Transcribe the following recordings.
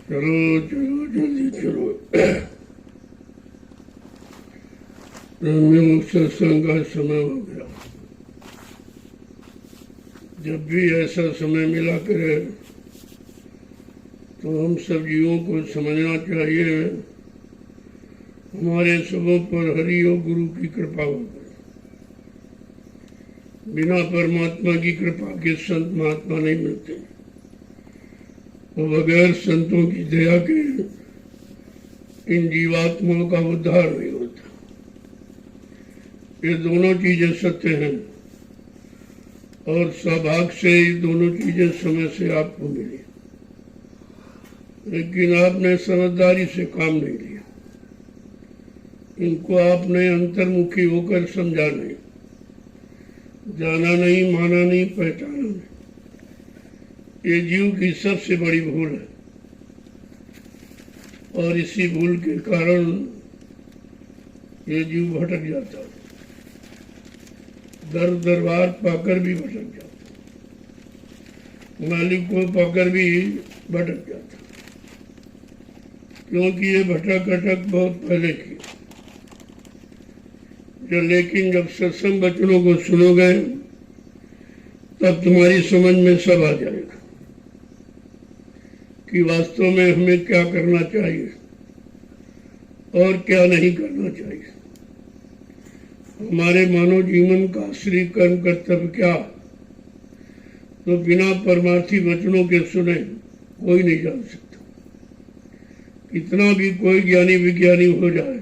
चलो चलो जल्दी चलो। ब्रह्म सत्संग का समय हो गया। जब भी ऐसा समय मिला करे तो हम सब जीवों को समझना चाहिए हमारे सबों पर हरि और गुरु की कृपा हो गई। बिना परमात्मा की कृपा के संत महात्मा नहीं मिलते और बगैर संतों की दया के इन जीवात्माओं का उद्धार नहीं होता। ये दोनों चीजें सत्य हैं और सौभाग्य से ये दोनों चीजें समय से आपको मिली, लेकिन आपने समझदारी से काम नहीं लिया। इनको आपने अंतर्मुखी होकर समझा नहीं, जाना नहीं, माना नहीं, पहचाना नहीं। ये जीव की सबसे बड़ी भूल है और इसी भूल के कारण ये जीव भटक जाता है। दर दरबार पाकर भी भटक जाता, मालिक को पाकर भी भटक जाता, क्योंकि ये भटक अटक बहुत पहले की। लेकिन जब सत्संग वचनों को सुनोगे तब तुम्हारी समझ में सब आ जाएगा कि वास्तव में हमें क्या करना चाहिए और क्या नहीं करना चाहिए। हमारे मानव जीवन का असली कर्म कर्तव्य क्या, तो बिना परमार्थी वचनों के सुने कोई नहीं जान सकता। कितना भी कोई ज्ञानी विज्ञानी हो जाए,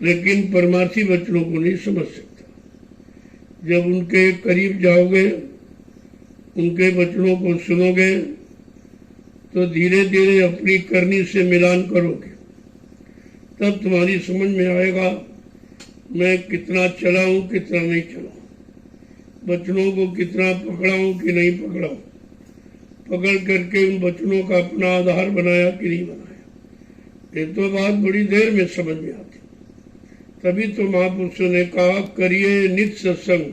लेकिन परमार्थी वचनों को नहीं समझ सकता। जब उनके करीब जाओगे, उनके वचनों को सुनोगे, तो धीरे धीरे अपनी करनी से मिलान करोगे, तब तुम्हारी समझ में आएगा मैं कितना चला हूं, कितना नहीं चला, वचनों को कितना पकड़ा हूं कि नहीं पकड़ा हूं, पकड़ करके उन वचनों का अपना आधार बनाया कि नहीं बनाया। ये तो बात बड़ी देर में समझ में आती। तभी तो महापुरुषों ने कहा करिए नित्य सत्संग,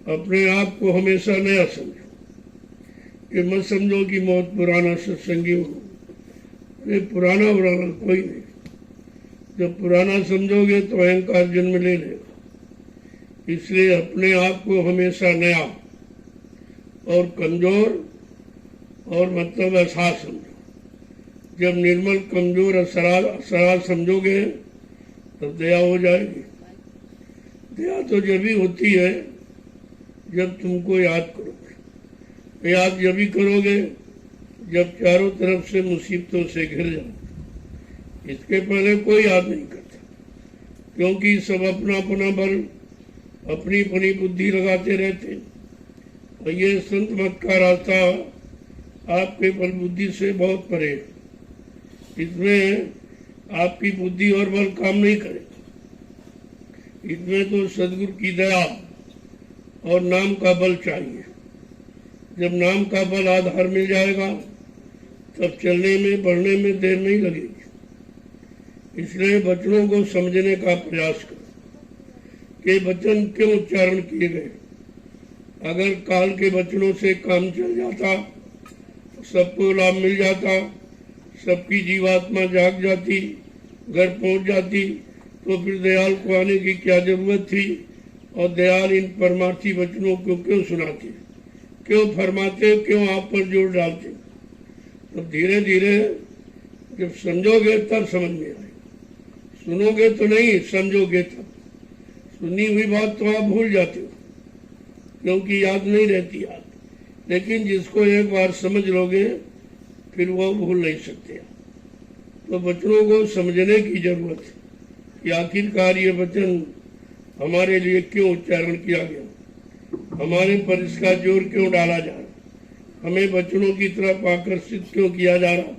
अपने आप को हमेशा नया समझो। ये मत समझो कि बहुत पुराना सत्संगी हो, ये पुराना कोई नहीं। जब पुराना समझोगे तो अहंकार जन्म ले लेगा। इसलिए अपने आप को हमेशा नया और कमजोर और मतलब असहाय समझो। जब निर्मल कमजोर असहाय समझोगे तब दया हो जाएगी। दया तो जब भी होती है जब तुमको याद करोगे। याद जब भी करोगे जब चारों तरफ से मुसीबतों से घिर जाओ। इसके पहले कोई याद नहीं करता, क्योंकि सब अपना अपना बल, अपनी अपनी बुद्धि लगाते रहते। और ये संत मत का रास्ता आपके बल बुद्धि से बहुत परे है। इसमें आपकी बुद्धि और बल काम नहीं करेगा। इसमें तो सदगुरु की दया और नाम का बल चाहिए। जब नाम का बल आधार मिल जाएगा तब चलने में बढ़ने में देर नहीं लगेगी। इसलिए वचनों को समझने का प्रयास करो कि वचन क्यों उच्चारण किए गए। अगर काल के वचनों से काम चल जाता, सबको लाभ मिल जाता, सबकी जीवात्मा जाग जाती, घर पहुंच जाती, तो फिर दयाल को आने की क्या जरूरत थी। और दयाल इन परमार्थी वचनों को क्यों सुनाते, क्यों फरमाते, क्यों आप पर जोर डालते। तो धीरे धीरे जब समझोगे तब समझ में आएगा। सुनोगे तो नहीं, समझोगे तब। सुनी हुई बात तो आप भूल जाते हो, क्योंकि याद नहीं रहती याद। लेकिन जिसको एक बार समझ लोगे फिर वो भूल नहीं सकते। तो वचनों को समझने की जरूरत है कि आखिरकार ये वचन हमारे लिए क्यों उच्चारण किया गया, हमारे पर इसका जोर क्यों डाला जा रहा, हमें वचनों की तरफ आकर्षित क्यों किया जा रहा,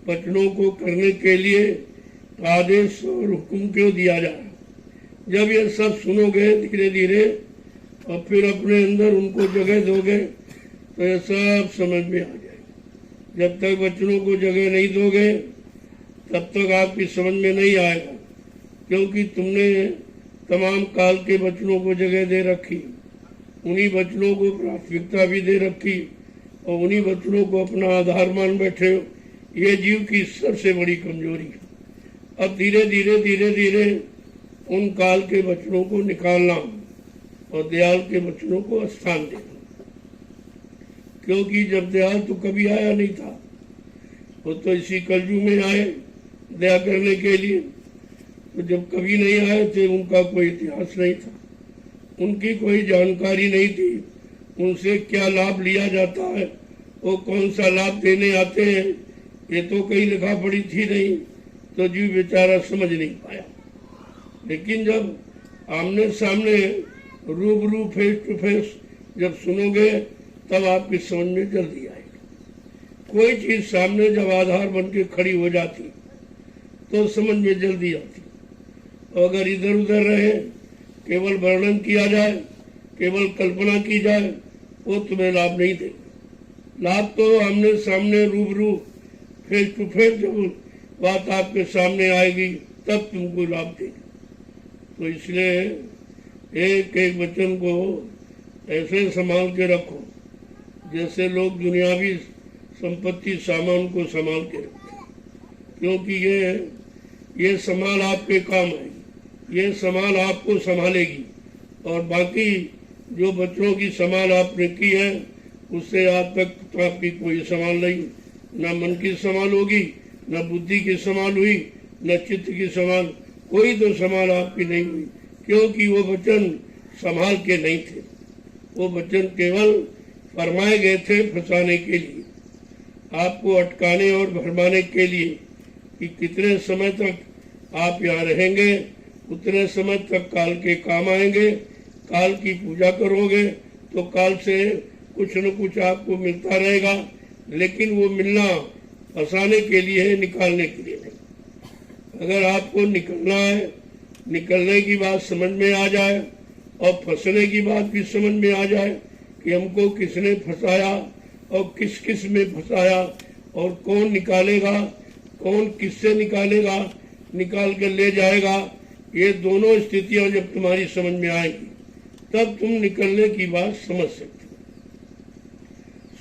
वचनों को करने के लिए आदेश और हुक्म क्यों दिया जा रहा। जब ये सब सुनोगे धीरे धीरे और फिर अपने अंदर उनको जगह दोगे तो ये सब समझ में आ जाएगा। जब तक वचनों को जगह नहीं दोगे तब तक आपकी समझ में नहीं आएगा, क्योंकि तुमने तमाम काल के वचनों को जगह दे रखी, उन्हीं वचनों को प्राथमिकता भी दे रखी, और उन्हीं वचनों को अपना आधार मान बैठे हो, ये जीव की सबसे बड़ी कमजोरी है। अब धीरे धीरे धीरे धीरे उन काल के वचनों को निकालना और दयाल के वचनों को स्थान देना, क्योंकि जब दयाल तो कभी आया नहीं था, वो तो इसी कलयुग में आए दया करने के लिए। तो जब कभी नहीं आए थे, उनका कोई इतिहास नहीं था, उनकी कोई जानकारी नहीं थी, उनसे क्या लाभ लिया जाता है, वो कौन सा लाभ देने आते हैं, ये तो कहीं लिखा पड़ी थी नहीं, तो जीव बेचारा समझ नहीं पाया। लेकिन जब आमने सामने रूबरू फेस टू फेस जब सुनोगे, तब आपकी समझ में जल्दी आएगी। कोई चीज सामने जब आधार बन के खड़ी हो जाती तो समझ में जल्दी आती। और अगर इधर उधर रहे, केवल वर्णन किया जाए, केवल कल्पना की जाए, वो तुम्हें लाभ नहीं देगा। लाभ तो आमने सामने रूबरू फेस टू फेस जब बात आपके सामने आएगी, तब तुमको लाभ देगी। तो इसलिए एक एक वचन को ऐसे संभाल के रखो जैसे लोग दुनियावी संपत्ति सामान को संभाल के रखते, क्योंकि ये संभाल आपके काम आएगी, ये संभाल आपको संभालेगी। और बाकी जो बच्चों की संभाल आपने की है, उससे आज तक तो आपकी कोई संभाल नहीं, न मन की संभाल होगी, न बुद्धि की संभाल हुई, न चित्त की संभाल, कोई तो संभाल आपकी नहीं हुई, क्योंकि वो वचन संभाल के नहीं थे। वो वचन केवल फरमाए गए थे फंसाने के लिए, आपको अटकाने और भरमाने के लिए, कि कितने समय तक आप यहाँ रहेंगे, उतने समय तक काल के काम आएंगे, काल की पूजा करोगे तो काल से कुछ न कुछ आपको मिलता रहेगा, लेकिन वो मिलना फंसाने के लिए है, निकालने के लिए नहीं। अगर आपको निकलना है, निकलने की बात समझ में आ जाए और फंसने की बात भी समझ में आ जाए कि हमको किसने फंसाया और किस किस में फंसाया और कौन निकालेगा, कौन किससे निकालेगा, निकाल कर ले जाएगा, ये दोनों स्थितियां जब तुम्हारी समझ में आएगी, तब तुम निकलने की बात समझ सकते हो।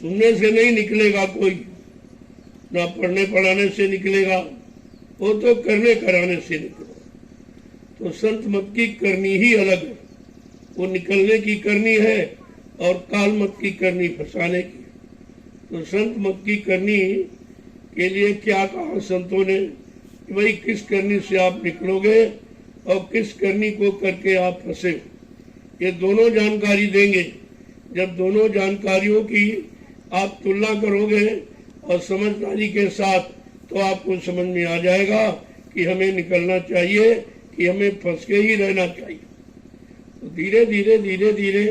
सुनने से नहीं निकलेगा कोई, ना पढ़ने पढ़ाने से निकलेगा, वो तो करने कराने से निकलेगा। तो संत मत की करनी ही अलग है, वो निकलने की करनी है और काल मत की करनी फंसाने की। तो संत मत की करनी के लिए क्या कहा संतों ने कि भाई किस करनी से आप निकलोगे और किस करनी को करके आप फंसे, ये दोनों जानकारी देंगे। जब दोनों जानकारियों की आप तुलना करोगे और समझदारी के साथ, तो आपको समझ में आ जाएगा कि हमें निकलना चाहिए कि हमें फंस के ही रहना चाहिए। तो धीरे धीरे धीरे धीरे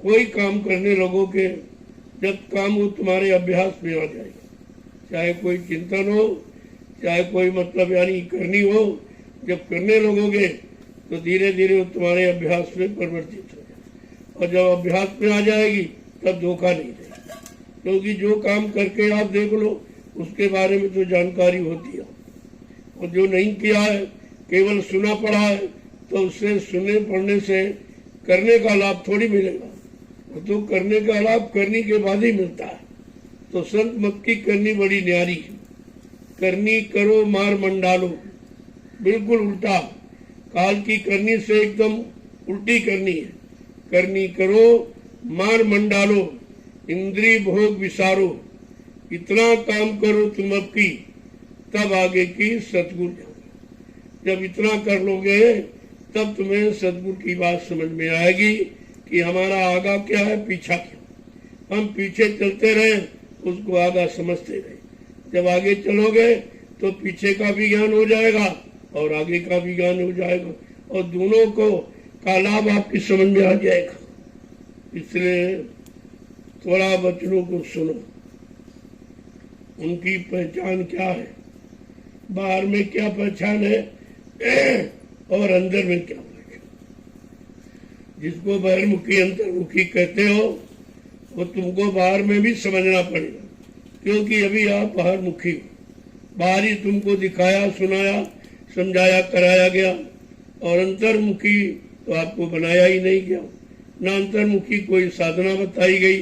कोई काम करने लगोगे, जब काम वो तुम्हारे अभ्यास में आ जाएगा, चाहे कोई चिंतन हो, चाहे कोई मतलब यानी करनी हो, जब करने लगोगे तो धीरे धीरे वो तुम्हारे अभ्यास में परिवर्तित हो जाएगा। और जब अभ्यास में आ जाएगी तब धोखा नहीं देगा, क्योंकि जो काम करके आप देख लो उसके बारे में तो जानकारी होती है, और जो नहीं किया है केवल सुना पढ़ा है, तो उससे सुनने पढ़ने से करने का लाभ थोड़ी मिलेगा, वो तो करने का लाभ करने के बाद ही मिलता है। तो संत मत की करनी बड़ी न्यारी है, करनी करो मार मंडालो, बिल्कुल उल्टा। काल की करनी से एकदम उल्टी करनी है। करनी करो मार मंडालो, इंद्री भोग विसारो, इतना काम करो तुम अब की, तब आगे की सतगुरु जाओगे। जब इतना कर लोगे तब तुम्हें सतगुरु की बात समझ में आएगी कि हमारा आगा क्या है, पीछा क्या। हम पीछे चलते रहे, उसको आगा समझते रहे। जब आगे चलोगे तो पीछे का भी ज्ञान हो जाएगा और आगे का भी ज्ञान हो जाएगा, और दोनों को का लाभ आपकी समझ में आ जाएगा। इसलिए थोड़ा बच्चों को सुनो, उनकी पहचान क्या है, बाहर में क्या पहचान है और अंदर में क्या पहचान। जिसको बहिर्मुखी अंतर्मुखी कहते हो, वो तुमको बाहर में भी समझना पड़ेगा, क्योंकि अभी आप बाहर मुखी हो। बाहर ही तुमको दिखाया, सुनाया, समझाया, कराया गया, और अंतर्मुखी तो आपको बनाया ही नहीं गया। न अंतर्मुखी कोई साधना बताई गई,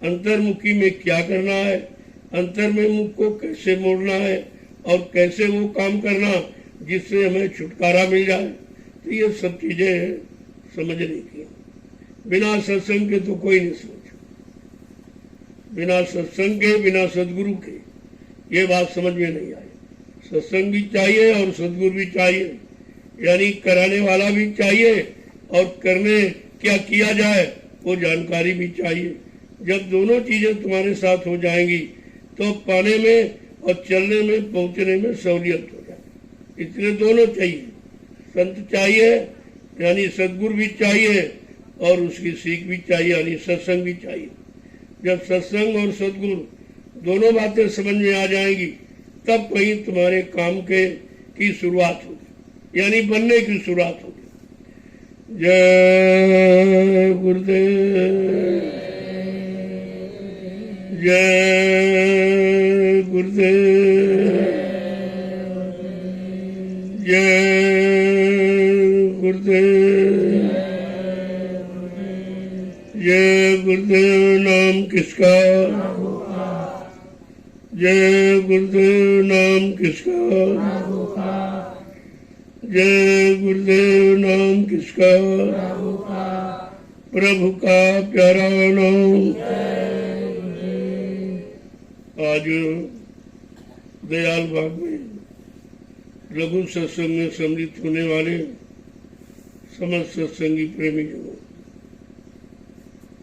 अंतर्मुखी में क्या करना है, अंतर्मुख को कैसे मोड़ना है और कैसे वो काम करना जिससे हमें छुटकारा मिल जाए। तो ये सब चीजें समझने की। बिना सत्संग के तो कोई नहीं समझ, बिना सत्संग के, बिना सदगुरु के ये बात समझ में नहीं आई। सत्संग भी चाहिए और सदगुरु भी चाहिए, यानी कराने वाला भी चाहिए और करने क्या किया जाए वो जानकारी भी चाहिए। जब दोनों चीजें तुम्हारे साथ हो जाएंगी तो पाने में और चलने में, पहुंचने में सहूलियत हो जाए। इसलिए दोनों चाहिए, संत चाहिए यानी सदगुरु भी चाहिए और उसकी सीख भी चाहिए यानी सत्संग भी चाहिए। जब सत्संग और सदगुरु दोनों बातें समझ में आ जाएंगी तब कहीं तुम्हारे काम के की शुरुआत होगी, यानी बनने की शुरुआत होगी। जय गुरुदेव, जय गुरुदेव, जय गुरुदेव, जय गुरुदेव। नाम किसका, जय गुरुदेव। नाम किसका, जय गुरुदेव। नाम किसका, प्रभु का प्यारा नाम। आज दयाल बाग में लघु सत्संग में सम्मिलित होने वाले समस्त सत्संगी प्रेमी जनों,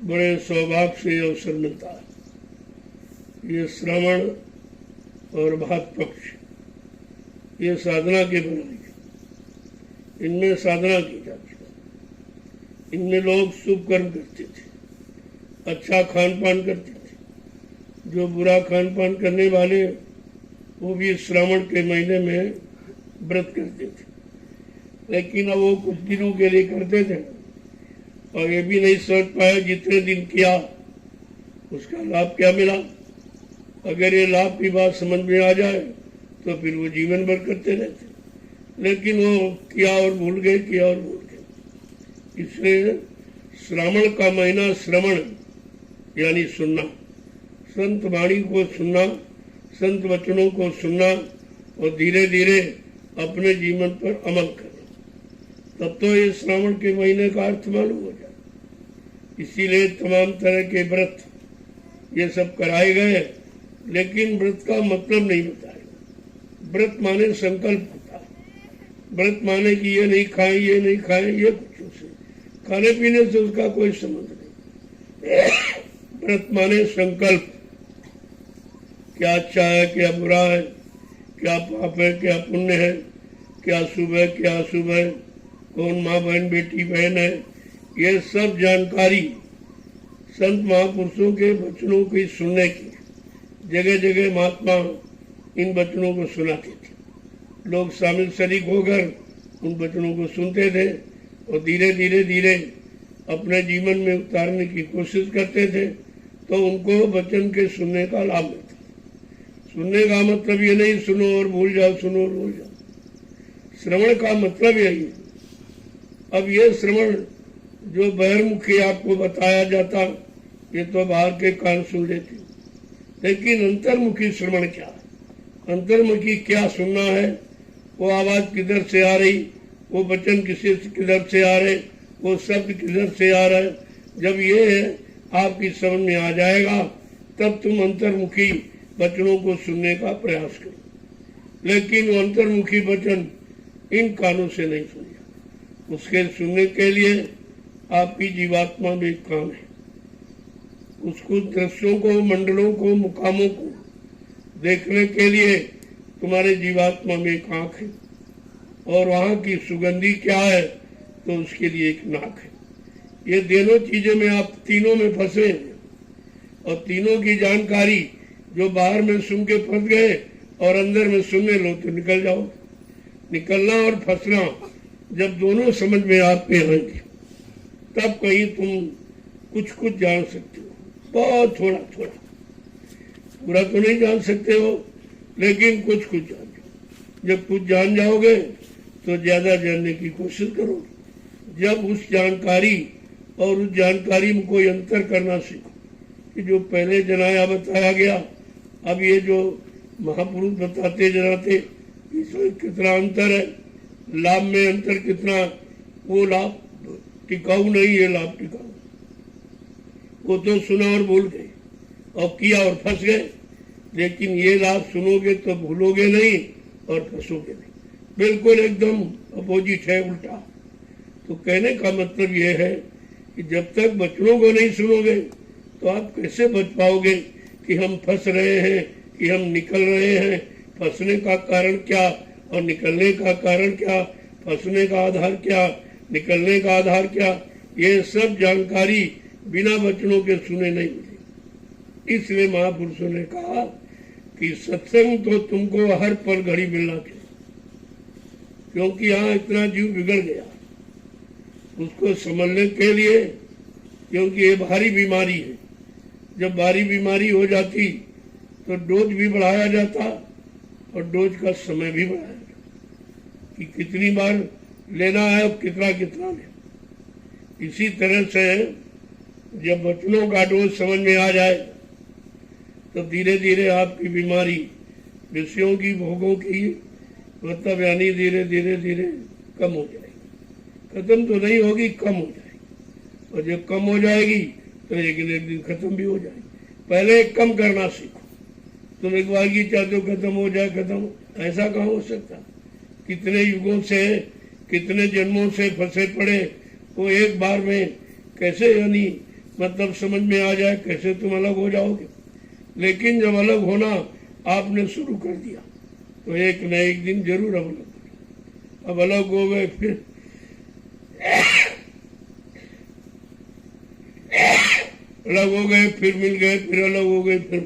बड़े सौभाग्य से अवसर मिलता है। ये श्रावण और भाद पक्ष ये साधना के बनाए, इनमें साधना की जाती है। इनमें लोग शुभ कर्म करते थे, अच्छा खान पान करते थे। जो बुरा खान पान करने वाले वो भी श्रावण के महीने में व्रत करते थे, लेकिन अब वो कुछ दिनों के लिए करते थे और ये भी नहीं समझ पाए जितने दिन किया उसका लाभ क्या मिला। अगर ये लाभ की बात समझ में आ जाए तो फिर वो जीवन भर करते रहते, लेकिन वो किया और भूल गए, किया और भूल गए। इसलिए श्रावण का महीना श्रवण यानी सुनना, संत वाणी को सुनना, संत वचनों को सुनना और धीरे धीरे अपने जीवन पर अमल करना, तब तो ये श्रावण के महीने का अर्थ मालूम हो जाए। इसीलिए तमाम तरह के व्रत ये सब कराए गए, लेकिन व्रत का मतलब नहीं बताया। व्रत माने संकल्प होता है, व्रत माने कि ये नहीं खाए, ये नहीं खाए, ये कुछ उसे खाने पीने से उसका कोई संबंध नहीं। व्रत माने संकल्प, क्या अच्छा है, क्या बुरा है, क्या पाप है, क्या पुण्य है, क्या शुभ है, क्या अशुभ है, कौन माँ बहन बेटी बहन है, ये सब जानकारी संत महापुरुषों के वचनों की सुनने की। जगह जगह महात्मा इन वचनों को सुनाते थे, लोग शामिल शरीक होकर उन वचनों को सुनते थे और धीरे धीरे धीरे अपने जीवन में उतारने की कोशिश करते थे, तो उनको वचन के सुनने का लाभ मिलता। सुनने का मतलब ये नहीं सुनो और भूल जाओ, सुनो और भूल जाओ। श्रवण का मतलब यही है। अब ये श्रवण जो बहिर्मुखी आपको बताया जाता, ये तो बाहर के कान सुन लेते, लेकिन अंतर्मुखी श्रवण क्या है? अंतर्मुखी क्या सुनना है? वो आवाज किधर से आ रही, वो वचन किधर से आ रहे, वो शब्द किधर से आ रहा है। जब ये आपकी समझ में आ जाएगा तब तुम अंतर्मुखी वचनों को सुनने का प्रयास करो। लेकिन वो अंतर्मुखी वचन इन कानों से नहीं सुनिए। उसके सुनने के लिए आपकी जीवात्मा में काम है। उसको दृश्यों को, मंडलों को, मुकामों को देखने के लिए तुम्हारे जीवात्मा में एक आंख है और वहां की सुगंधी क्या है तो उसके लिए एक नाक है। ये दोनों चीजें में आप तीनों में फंसे और तीनों की जानकारी जो बाहर में सुन के फंस गए और अंदर में सुनने लो तो निकल जाओ। निकलना और फंसना जब दोनों समझ में आपके आएंगे तब कहीं तुम कुछ कुछ जान सकते हो, बहुत थोड़ा थोड़ा। पूरा तो नहीं जान सकते हो, लेकिन कुछ कुछ जान जाओ। जब कुछ जान जाओगे तो ज्यादा जानने की कोशिश करोगे। जब उस जानकारी और उस जानकारी में कोई अंतर करना सीखो, कि जो पहले जनाया बताया गया, अब ये जो महापुरुष बताते जनाते इसमें कितना अंतर है, लाभ में अंतर कितना, वो लाभ टिकाऊ नहीं है, लाभ टिकाऊ। वो तो सुना और भूल गए और किया और फंस गए, लेकिन ये लाभ सुनोगे तो भूलोगे नहीं और फंसोगे नहीं, बिल्कुल एकदम अपोजिट है, उल्टा। तो कहने का मतलब ये है कि जब तक वचनों को नहीं सुनोगे तो आप कैसे बच पाओगे कि हम फंस रहे हैं, कि हम निकल रहे हैं, फंसने का कारण क्या और निकलने का कारण क्या, फंसने का आधार क्या, निकलने का आधार क्या, ये सब जानकारी बिना वचनों के सुने नहीं मिली। इसलिए महापुरुषों ने कहा कि सत्संग तो तुमको हर पल घड़ी मिलना चाहिए, क्योंकि यहाँ इतना जीव बिगड़ गया उसको समझने के लिए, क्योंकि ये भारी बीमारी है। जब भारी बीमारी हो जाती तो डोज भी बढ़ाया जाता और डोज का समय भी बढ़ाया जाता कि कितनी बार लेना है और कितना कितना लेना। इसी तरह से जब वचनों का डोज समझ में आ जाए तो धीरे धीरे आपकी बीमारी विषयों की, भोगों की, मतलब यानी धीरे धीरे धीरे कम हो जाएगी। खत्म तो नहीं होगी, कम हो जाएगी, और जब कम हो जाएगी तो एक दिन खत्म भी हो जाएगी। पहले कम करना सीखो। तुम एक बार की चाहते हो खत्म हो जाए, खत्म, ऐसा कहाँ हो सकता। कितने युगों से, कितने जन्मों से फंसे पड़े, वो एक बार में कैसे यानी मतलब समझ में आ जाए, कैसे तुम अलग हो जाओगे। लेकिन जब अलग होना आपने शुरू कर दिया तो एक न एक दिन जरूर अलग हो। अब अलग हो गए, फिर अलग हो गए, फिर मिल गए, फिर अलग हो गए, फिर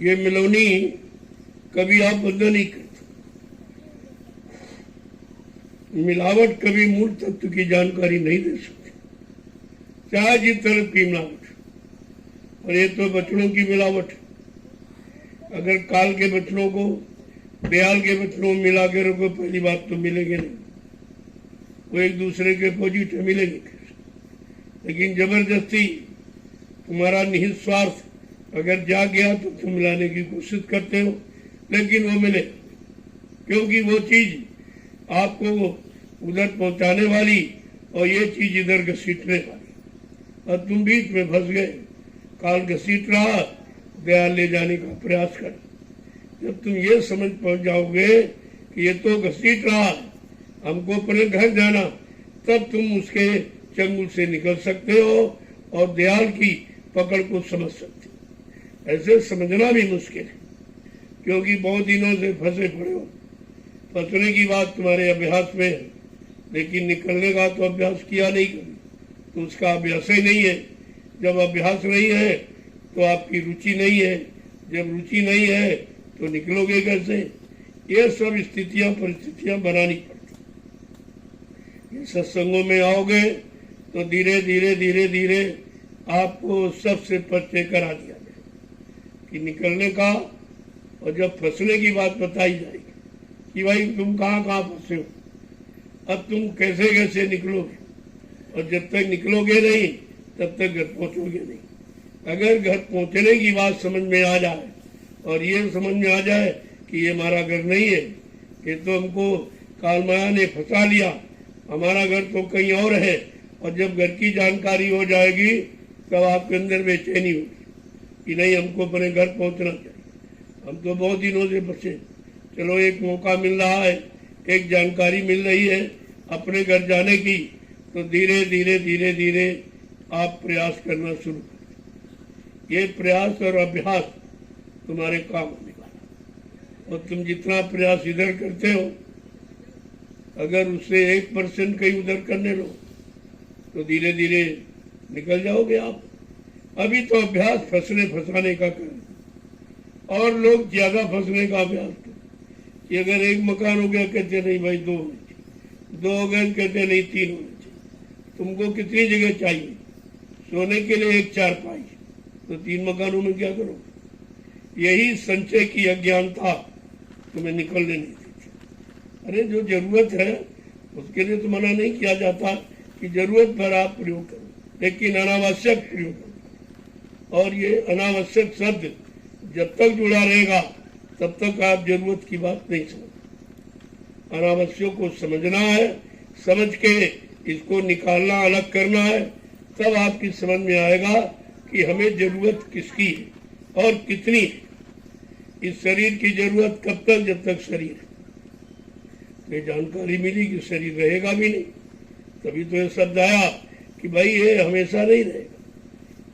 ये मिलौनी कभी आप बंद नहीं करते। मिलावट कभी मूल तत्व की जानकारी नहीं दे सकती, चाहे जिस तरह की मिलावट। और ये तो बचनों की मिलावट। अगर काल के बचनों को दयाल के बचनों में मिला के रखो, पहली बात तो मिलेंगे नहीं, वो एक दूसरे के अपोजिट मिलेंगे। लेकिन जबरदस्ती तुम्हारा निहित स्वार्थ अगर जाग गया तो तुम मिलाने की कोशिश करते हो, लेकिन वो मिले, क्योंकि वो चीज आपको उधर पहुंचाने वाली और ये चीज इधर घसीटने वाली, और तुम बीच में फंस गए। काल घसीट रहा, दयाल ले जाने का प्रयास कर। जब तुम ये समझ पहुंच जाओगे कि ये तो घसीट रहा, हमको अपने घर जाना, तब तुम उसके चंगुल से निकल सकते हो और दयाल की पकड़ को समझ सकते हो। ऐसे समझना भी मुश्किल है, क्योंकि बहुत दिनों से फंसे पड़े हो। फंसने की बात तुम्हारे अभ्यास में है, लेकिन निकलने का तो अभ्यास किया नहीं कभी, तो उसका अभ्यास ही नहीं है। जब अभ्यास नहीं है तो आपकी रुचि नहीं है, जब रुचि नहीं है तो निकलोगे कैसे। ये सब स्थितियां, परिस्थितियां बनानी पड़ती। ये सत्संगों में आओगे तो धीरे धीरे धीरे धीरे आपको सबसे परिचय करा दिया जाए कि निकलने का, और जब फंसने की बात बताई जाएगी कि भाई तुम कहाँ कहाँ फंसे हो, अब तुम कैसे कैसे निकलोगे, और जब तक निकलोगे नहीं तब तक घर पहुंचोगे नहीं। अगर घर पहुंचने की बात समझ में आ जाए और ये समझ में आ जाए कि ये हमारा घर नहीं है, ये तो हमको काल माया ने फंसा लिया, हमारा घर तो कहीं और है, और जब घर की जानकारी हो जाएगी तब आपके अंदर बेचैनी होगी कि नहीं, हमको अपने घर पहुंचना चाहिए। हम तो बहुत दिनों से फंसे, चलो एक मौका मिल रहा है, एक जानकारी मिल रही है अपने घर जाने की, तो धीरे धीरे धीरे धीरे आप प्रयास करना शुरू करें। ये प्रयास और अभ्यास तुम्हारे काम होने वाला, और तुम जितना प्रयास इधर करते हो, अगर उससे 1% कहीं उधर करने लो तो धीरे धीरे निकल जाओगे आप। अभी तो अभ्यास फंसने फंसाने का करें, और लोग ज्यादा फंसने का अभ्यास करें कि अगर एक मकान हो गया कहते नहीं भाई 2 होने चाहिए, 2 हो गए कहते नहीं 3 होने चाहिए। तुमको कितनी जगह चाहिए सोने के लिए? 1 चारपाई, तो 3 मकानों में क्या करोगे? यही संचय की अज्ञानता तुम्हें निकलने नहीं देती। अरे जो जरूरत है उसके लिए तो मना नहीं किया जाता कि जरूरत पर आप प्रयोग करो, लेकिन अनावश्यक प्रयोग करो। और ये अनावश्यक शब्द जब तक जुड़ा रहेगा तब तक आप जरूरत की बात नहीं समझ। अनावश्यक को समझना है, समझ के इसको निकालना, अलग करना है, तब आपकी समझ में आएगा कि हमें जरूरत किसकी है और कितनी है। इस शरीर की जरूरत कब तक, जब तक शरीर है। ये जानकारी मिली कि शरीर रहेगा भी नहीं, तभी तो ये शब्द आया कि भाई ये हमेशा नहीं रहेगा,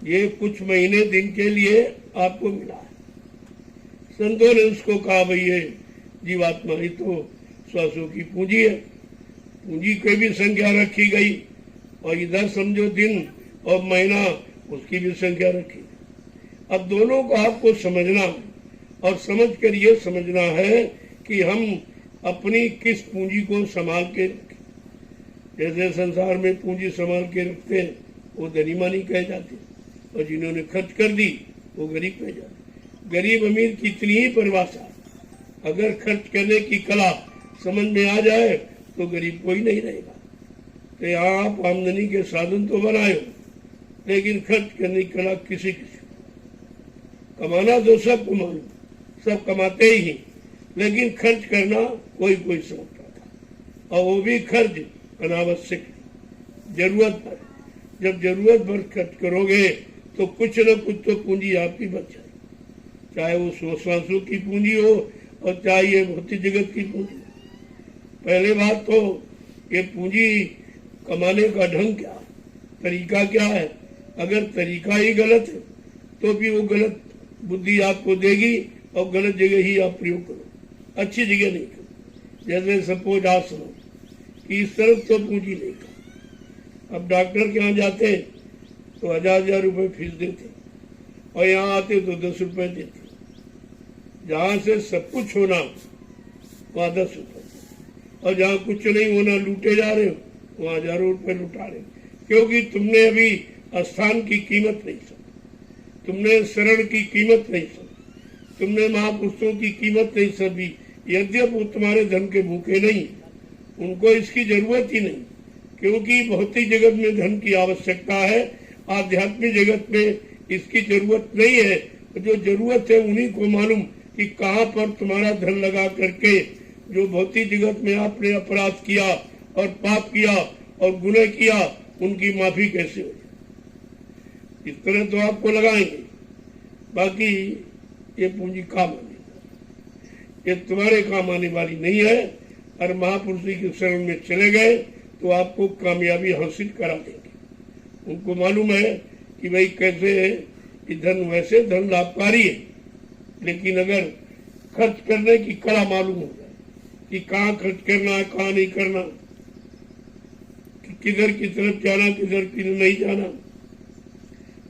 ये कुछ महीने दिन के लिए आपको मिला है। संतों ने उसको कहा भाई ये जीवात्मा ही तो श्वासों की पूंजी है, पूंजी की भी संख्या रखी गई और इधर समझो दिन और महीना उसकी भी संख्या रखी। अब दोनों को आपको समझना है और समझ कर ये समझना है कि हम अपनी किस पूंजी को संभाल के रखें। जैसे संसार में पूंजी संभाल के रखते हैं वो धनी मानी कह जाते, और जिन्होंने खर्च कर दी वो गरीब कह जाते। गरीब अमीर की इतनी ही परिभाषा, अगर खर्च करने की कला समझ में आ जाए तो गरीब कोई नहीं रहेगा। तो यहाँ आप आमदनी के साधन तो बनाए हो, लेकिन खर्च करने की कला किसी कमाना तो सबको मालूम, सब कमाते ही, लेकिन खर्च करना कोई कोई समझता था, और वो भी खर्च अनावश्यक, जरूरत पर। जब जरूरत पर खर्च करोगे तो कुछ न कुछ तो पूंजी आपकी बच जाए, चाहे वो श्वासों की पूंजी हो और चाहे ये भौतिक जगत की पूंजी। पहले बात तो ये पूंजी कमाने का ढंग क्या है, तरीका क्या है। अगर तरीका ही गलत है तो भी वो गलत बुद्धि आपको देगी और गलत जगह ही आप प्रयोग करो, अच्छी जगह नहीं करो। जैसे सपोज आप सुनो कि इस तरफ तो पूंजी नहीं करो। अब डॉक्टर के यहाँ जाते तो 1000 रुपये फीस देते और यहाँ आते तो 10 रुपये देते। जहाँ से सब कुछ होना वहाँ 10 रुपये, और जहाँ कुछ नहीं होना लूटे जा रहे हो वहाँ हजारों रुपये लुटा रहे हो, क्योंकि तुमने अभी स्थान की कीमत नहीं समझी, तुमने शरण की कीमत नहीं समझी, तुमने महापुरुषों की कीमत नहीं समझी। यद्यप वो तुम्हारे धन के भूखे नहीं, उनको इसकी जरूरत ही नहीं, क्योंकि भौतिक जगत में धन की आवश्यकता है, आध्यात्मिक जगत में इसकी जरूरत नहीं है। जो जरूरत है उन्हीं को मालूम कि कहाँ पर तुम्हारा धन लगा करके जो भौतिक जगत में आपने अपराध किया और पाप किया और गुनाह किया, उनकी माफी कैसे हो। इस तरह तो आपको लगाएंगे, बाकी ये पूंजी काम आने, ये तुम्हारे काम आने वाली नहीं है। और महापुरुष की शरण में चले गए तो आपको कामयाबी हासिल करा देंगे। उनको मालूम है कि भाई कैसे ये धन, वैसे धन लाभकारी है, लेकिन अगर खर्च करने की कला मालूम हो जाए कि कहाँ खर्च करना है, कहाँ नहीं करना, कि किधर की तरफ जाना, किधर की नहीं जाना,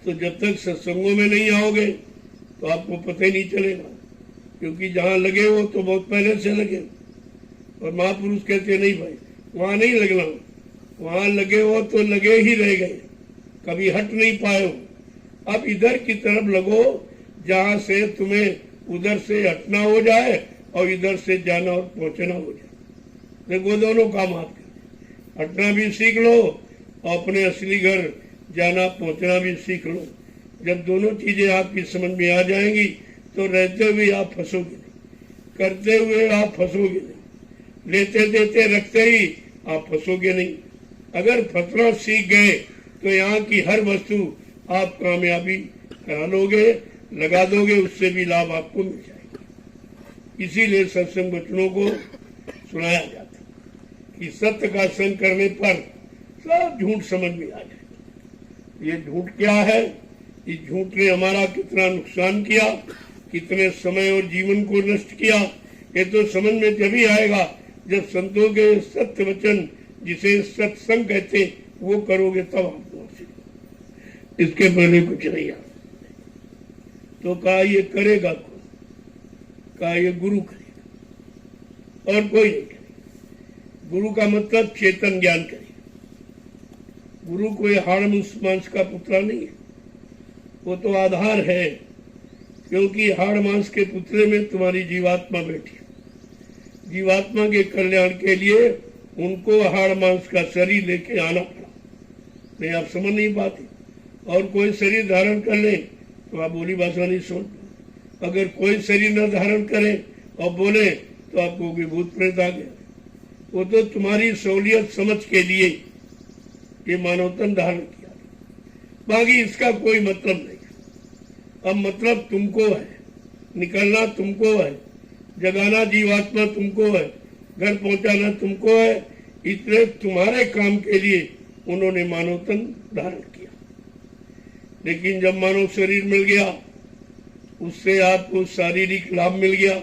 तो जब तक सत्संगों में नहीं आओगे तो आपको पता ही नहीं चलेगा। क्योंकि जहाँ लगे हो तो बहुत पहले से लगे, और महापुरुष कहते नहीं भाई वहां नहीं लगना, वहां लगे हो तो लगे ही रह गए, कभी हट नहीं पाए हो। अब इधर की तरफ लगो जहां से तुम्हें उधर से हटना हो जाए और इधर से जाना और पहुंचना हो जाए। देखो दोनों काम आपके, हटना भी सीख लो और अपने असली घर जाना पहुंचना भी सीख लो। जब दोनों चीजें आपकी समझ में आ जाएंगी तो रहते हुए आप फंसोगे नहीं, करते हुए आप फंसोगे नहीं, लेते देते रखते ही आप फंसोगे नहीं। अगर फंसना सीख गए तो यहाँ की हर वस्तु आप कामयाबी करा लोगे, लगा दोगे, उससे भी लाभ आपको मिल जाएगा। इसीलिए सत्संग वचनों को सुनाया जाता कि सत्य का संग करने पर सब झूठ समझ में आ जाए। ये झूठ क्या है, इस झूठ ने हमारा कितना नुकसान किया, कितने समय और जीवन को नष्ट किया, ये तो समझ में तभी आएगा जब संतों के सत्य वचन, जिसे सत्संग कहते, वो करोगे तब आपको हासिल। इसके पहले कुछ नहीं आता। तो कहा ये करेगा कौन, कहा ये गुरु करेगा और कोई नहीं करेगा। गुरु का मतलब चेतन ज्ञान करेगा। गुरु कोई हाड़ मांस का पुतला नहीं है, वो तो आधार है, क्योंकि हाड़ मांस के पुतले में तुम्हारी जीवात्मा बैठी है। जीवात्मा के कल्याण के लिए उनको हाड़ मांस का शरीर लेके आना पड़ा। नहीं आप समझ नहीं पाते। और कोई शरीर धारण कर ले तो आप बोली भाषा नहीं समझ। अगर कोई शरीर न धारण करे और बोले तो आपको कोई भूत प्रेत आ गया। वो तो तुम्हारी सहूलियत समझ के लिए ये मानव तन धारण किया, बाकी इसका कोई मतलब नहीं। अब मतलब तुमको है, निकलना तुमको है, जगाना जीवात्मा तुमको है, घर पहुंचाना तुमको है। इतने तुम्हारे काम के लिए उन्होंने मानव तन धारण किया। लेकिन जब मानव शरीर मिल गया, उससे आपको शारीरिक लाभ मिल गया,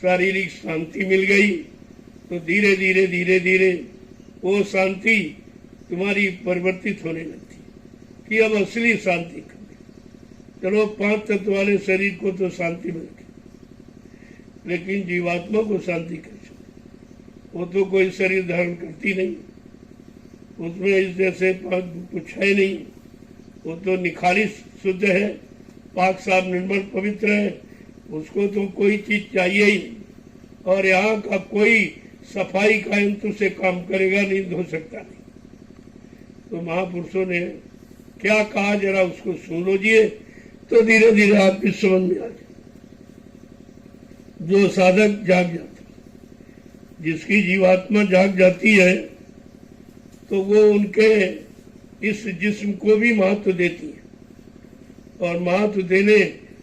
शारीरिक शांति मिल गई, तो धीरे धीरे धीरे धीरे वो शांति तुम्हारी परिवर्तित होने लगती कि अब असली शांति करनी। चलो 5 तत्व वाले शरीर को तो शांति मिल गई, लेकिन जीवात्मा को शांति कैसे? वो तो कोई शरीर धारण करती नहीं, उसमें इस जैसे कुछ है नहीं। वो तो निखालिस शुद्ध है, पाक साफ निर्मल पवित्र है, उसको तो कोई चीज चाहिए ही नहीं। और यहाँ का कोई सफाई का यंत्र से काम करेगा नहीं, धो सकता नहीं। तो महापुरुषों ने क्या कहा, जरा उसको सुन लीजिए, तो धीरे धीरे आपकी समझ में आ जाए। जो साधक जाग जाता, जिसकी जीवात्मा जाग जाती है, तो वो उनके इस जिस्म को भी महत्व देती है। और महत्व देने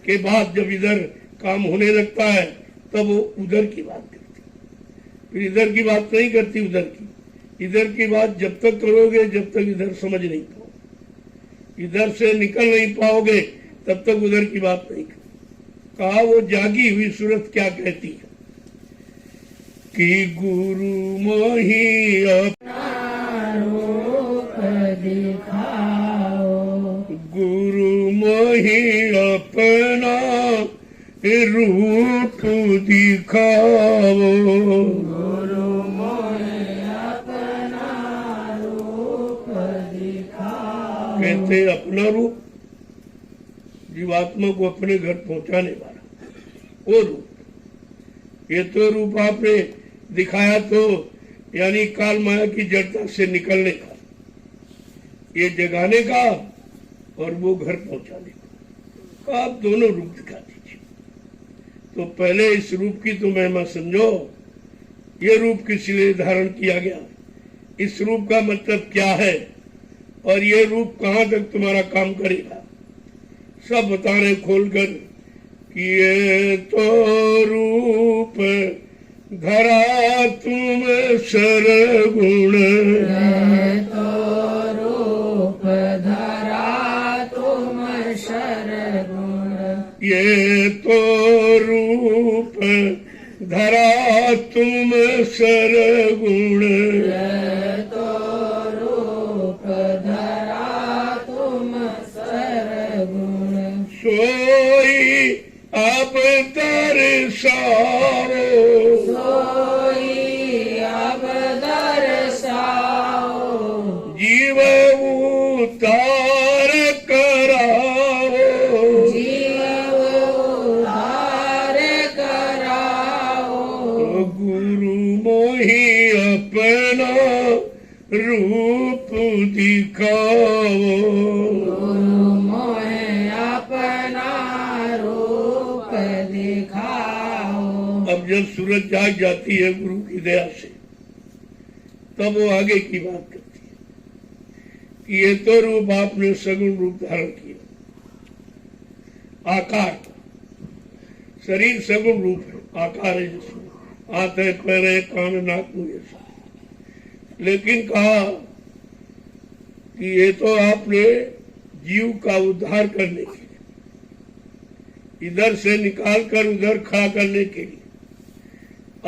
के बाद जब इधर काम होने लगता है, तब वो उधर की बात करती है। फिर इधर की बात नहीं करती, उधर की। इधर की बात जब तक करोगे जब तक इधर समझ नहीं पाओगे, इधर से निकल नहीं पाओगे, तब तक उधर की बात नहीं करोगे। कहा वो जागी हुई सूरत क्या कहती है कि गुरु मोही अपना रूप दिखाओ, गुरु मोही अपना रूप दिखाओ, गुरु मोही अपना रूप दिखाओ। कहते अपना रूप, जीवात्मा को अपने घर पहुंचाने वाला वो रूप। ये तो रूप आपने दिखाया तो यानी काल माया की जड़ता से निकलने का, ये जगाने का और वो घर पहुंचाने का। तो आप दोनों रूप दिखा दीजिए। तो पहले इस रूप की तो महिमा समझो। ये रूप किस लिए धारण किया गया, इस रूप का मतलब क्या है, और ये रूप कहाँ तक तुम्हारा काम करेगा, सब बता रहे खोलकर कि ये तो रूप धरा तुम सरगुण, ये तो रूप धरा तुम सरगुण, ये तो रूप धरा तुम सरगुण, ये तो रूप धरा तुम सरगुण। सोई अब दर्शाओ, सोई अब दर्शाओ, जीव उद्धार कराओ, जीव उद्धार कराओ, गुरु मोही अपना रूप दिखाओ, गुरु मोहे अपना रूप दिखाओ। अब जब सूरज जाग जाती है गुरु की दया से, तब वो आगे की बात करती है कि ये तो रूप आपने सगुण रूप धारण किया। आकार, शरीर सगुण रूप है, आकार है जिसमें हाथ है, पैर है, कान, नाक, मुंह, ये सब। लेकिन कहा कि ये तो आपने जीव का उद्धार करने के लिए, इधर से निकाल कर उधर खड़ा करने के लिए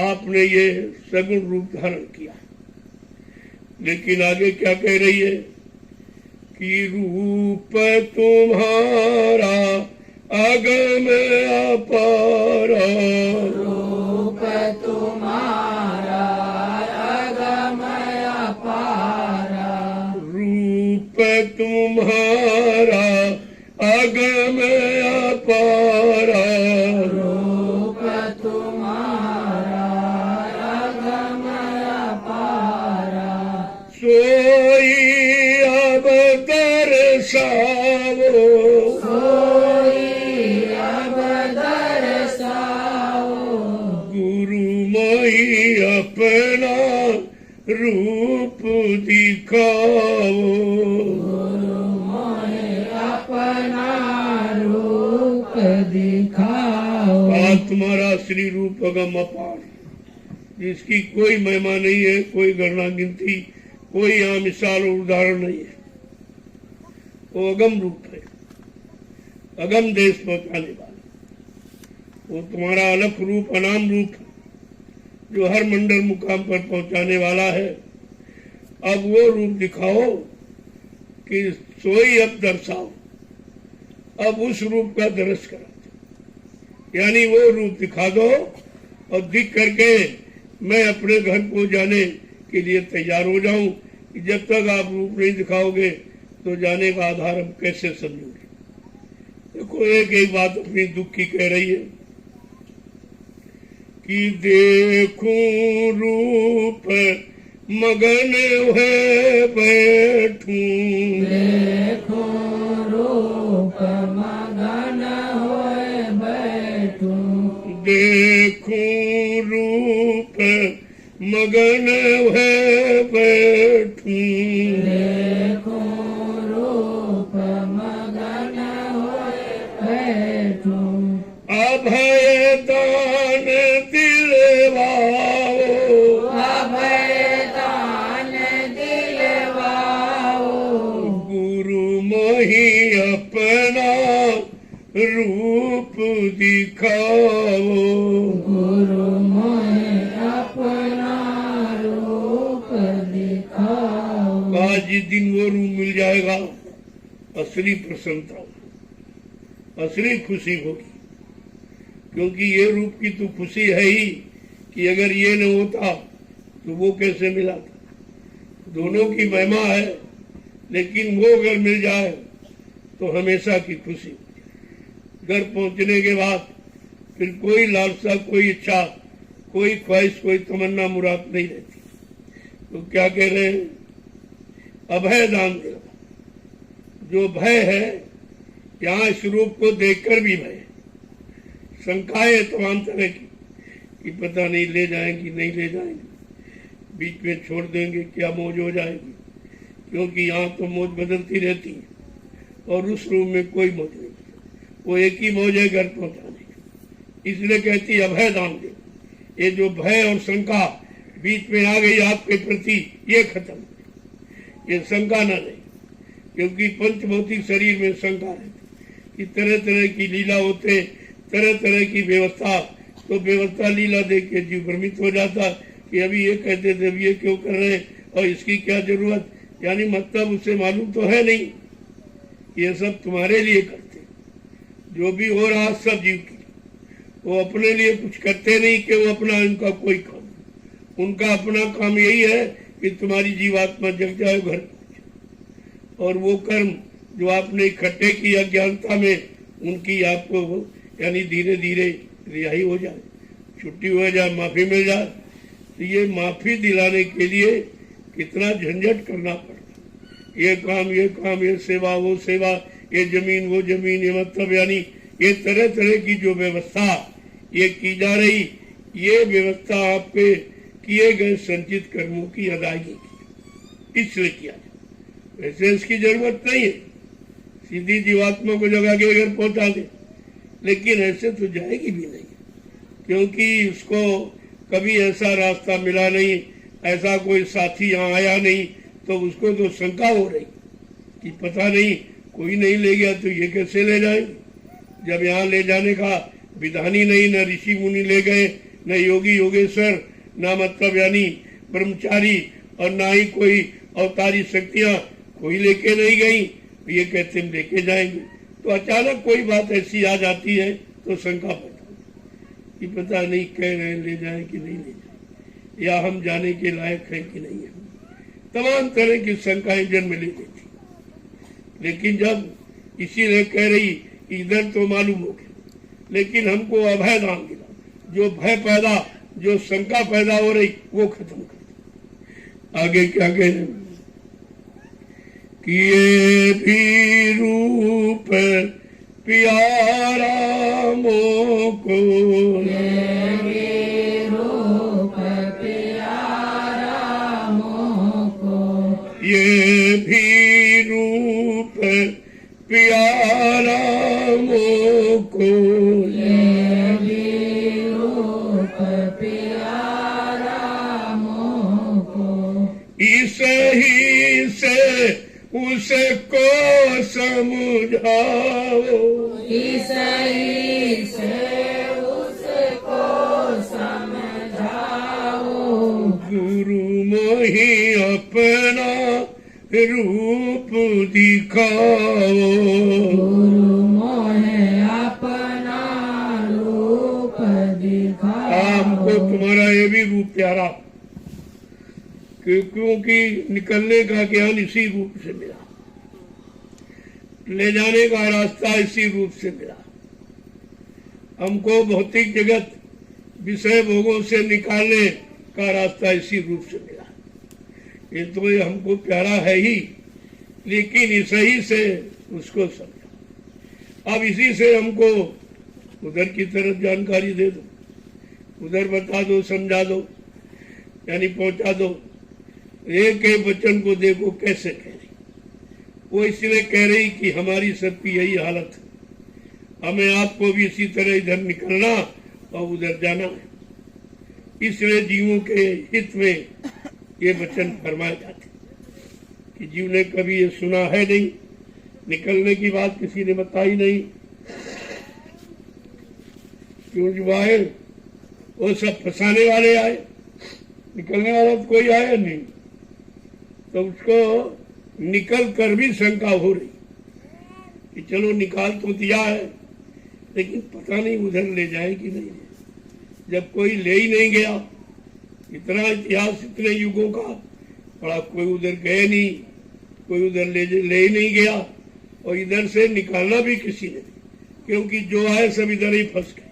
आपने ये सगुण रूप धारण किया। लेकिन आगे क्या कह रही है कि रूप तुम्हारा अगम अपारा, रूप तुम्हारा अगम अपारा, रूप तुम्हारा अगम अपारा, रूप तुम्हारा अगम अपारा, सोई अब दर्शाओ, सोई मोही अपना रूप दिखाओ, गुरु मोहे अपना रूप दिखाओ। तुम्हारा श्री रूप अगम अपार, जिसकी कोई महिमा नहीं है, कोई गणना गिनती, कोई यहाँ मिसाल और उदाहरण नहीं है। वो अगम रूप है, अगम देश पहुंचाने वाला। वो तुम्हारा अलख रूप, अनाम रूप, जो हर मंडल मुकाम पर पहुंचाने वाला है। अब वो रूप दिखाओ कि सोई अब दर्शाओ, अब उस रूप का दर्श करा दो, यानी वो रूप दिखा दो और दिख करके मैं अपने घर को जाने के लिए तैयार हो जाऊं। कि जब तक आप रूप नहीं दिखाओगे तो जाने का आधार हम कैसे समझोगे। देखो एक एक बात अपनी दुख की कह रही है कि देखूं रूप मगन है बैठूं, देखूं रूप मगन होए बैठूं, देखूं रूप मगन है बैठूं, देखूं रूप मगन होए बैठूं। अभय दान दिलवाओ, अभय दान दिलवाओ, गुरु मोहि अपना रूप दिखाओ, गुरु मोहे अपना रूप दिखाओ। आज जिस दिन वो रूप मिल जाएगा, असली प्रसन्नता, असली खुशी होगी। क्योंकि ये रूप की तो खुशी है ही कि अगर ये न होता तो वो कैसे मिला था। दोनों की महिमा है, लेकिन वो अगर मिल जाए तो हमेशा की खुशी। घर पहुंचने के बाद फिर कोई लालसा, कोई इच्छा, कोई ख्वाहिश, कोई तमन्ना मुराद नहीं रहती। तो क्या कह रहे हैं? अभय दान दिलवा। जो भय है, यहाँ इस रूप को देखकर भी भय, शंकाएं तमाम तरह की कि पता नहीं ले जाएंगी, नहीं ले जाएंगे, बीच में छोड़ देंगे, क्या मौज हो जाएगी। क्योंकि यहाँ तो मौज बदलती रहती है और उस रूम में कोई मौज नहीं, वो एक ही मौज है, घर पहुंचाने की। इसलिए कहती अभय दान दे। ये जो भय और शंका बीच में आ गई आपके प्रति, ये खत्म, ये शंका न रहे। क्योंकि पंचभौतिक शरीर में शंका रहती कि तरह तरह की लीला होते, तरह तरह की व्यवस्था, तो व्यवस्था लीला देख के जीव भ्रमित हो जाता कि अभी ये कहते थे, अभी ये क्यों कर रहे हैं और इसकी क्या जरूरत। यानी मतलब उसे मालूम तो है नहीं, ये सब तुम्हारे लिए करते। जो भी हो रहा सब जीव की, वो अपने लिए कुछ करते नहीं कि वो अपना, उनका कोई काम, उनका अपना काम यही है कि तुम्हारी जीवात्मा जग जाए, घर पहुंचे। और वो कर्म जो आपने इकट्ठे किया अज्ञानता में, उनकी आपको यानी धीरे धीरे रिहाई हो जाए, छुट्टी हो जाए, माफी मिल जाए। तो ये माफी दिलाने के लिए कितना झंझट करना पड़ता। ये काम, ये काम, ये सेवा, वो सेवा, ये जमीन, वो जमीन, ये मतलब यानी ये तरह तरह की जो व्यवस्था ये की जा रही, ये व्यवस्था आपके किए गए संचित कर्मों की अदायगी की, इसलिए किया जाए। वैसे इसकी जरूरत नहीं है, सीधी जीवात्मा को जगा के घर पहुंचा दे, लेकिन ऐसे तो जाएगी भी नहीं। क्योंकि उसको कभी ऐसा रास्ता मिला नहीं, ऐसा कोई साथी यहाँ आया नहीं, तो उसको तो शंका हो रही कि पता नहीं कोई नहीं ले गया तो ये कैसे ले जाएंगे। जब यहाँ ले जाने का विधान ही नहीं, न ऋषि मुनि ले गए, न योगी योगेश्वर, न मतलब यानी ब्रह्मचारी, और ना ही कोई अवतारी शक्तियां कोई लेके नहीं गई। ये कहते हम लेके जाएंगे, तो अचानक कोई बात ऐसी आ जाती है तो शंका पड़ता कि पता नहीं कह रहे ले जाए कि नहीं ले जाए, या हम जाने के लायक है कि नहीं है। तमाम तरह की शंकाएं जन्म ले लेती। लेकिन जब इसीलिए कह रही इधर तो मालूम हो गया, लेकिन हमको अभय दान दिला। जो भय पैदा, जो शंका पैदा हो रही, वो खत्म कर। आगे क्या कह रहे कि ये भी रूप प्यारा मोको, ये भी रूप समझाओ, सही से उसको समझाओ। गुरु मोहि अपना रूप दिखाओ, गुरु मोहे अपना रूप दिखाओ। हमको तुम्हारा ये भी रूप प्यारा, क्योंकि निकलने का ज्ञान इसी रूप से मिला, ले जाने का रास्ता इसी रूप से मिला। हमको भौतिक जगत विषय भोगों से निकालने का रास्ता इसी रूप से मिला। ये तो ये हमको प्यारा है ही, लेकिन इसी से उसको समझा। अब इसी से हमको उधर की तरफ जानकारी दे दो, उधर बता दो, समझा दो, यानी पहुंचा दो। एक एक वचन को देखो कैसे कह रही, वो इसलिए कह रही कि हमारी सबकी यही हालत है, हमें आपको भी इसी तरह इधर निकलना और उधर जाना है। इसलिए जीवों के हित में ये वचन फरमाए जाते कि जीव ने कभी ये सुना है नहीं, निकलने की बात किसी ने बताई नहीं। क्यों जो आए वो सब फंसाने वाले आए, निकलने वाला तो कोई आया नहीं। तो उसको निकल कर भी शंका हो रही कि चलो निकाल तो दिया है, लेकिन पता नहीं उधर ले जाए कि नहीं। जब कोई ले ही नहीं गया, इतना इतिहास इतने युगों का पड़ा, कोई उधर गए नहीं, कोई उधर ले ही नहीं गया, और इधर से निकालना भी किसी ने, क्योंकि जो आए सब इधर ही फंस गए।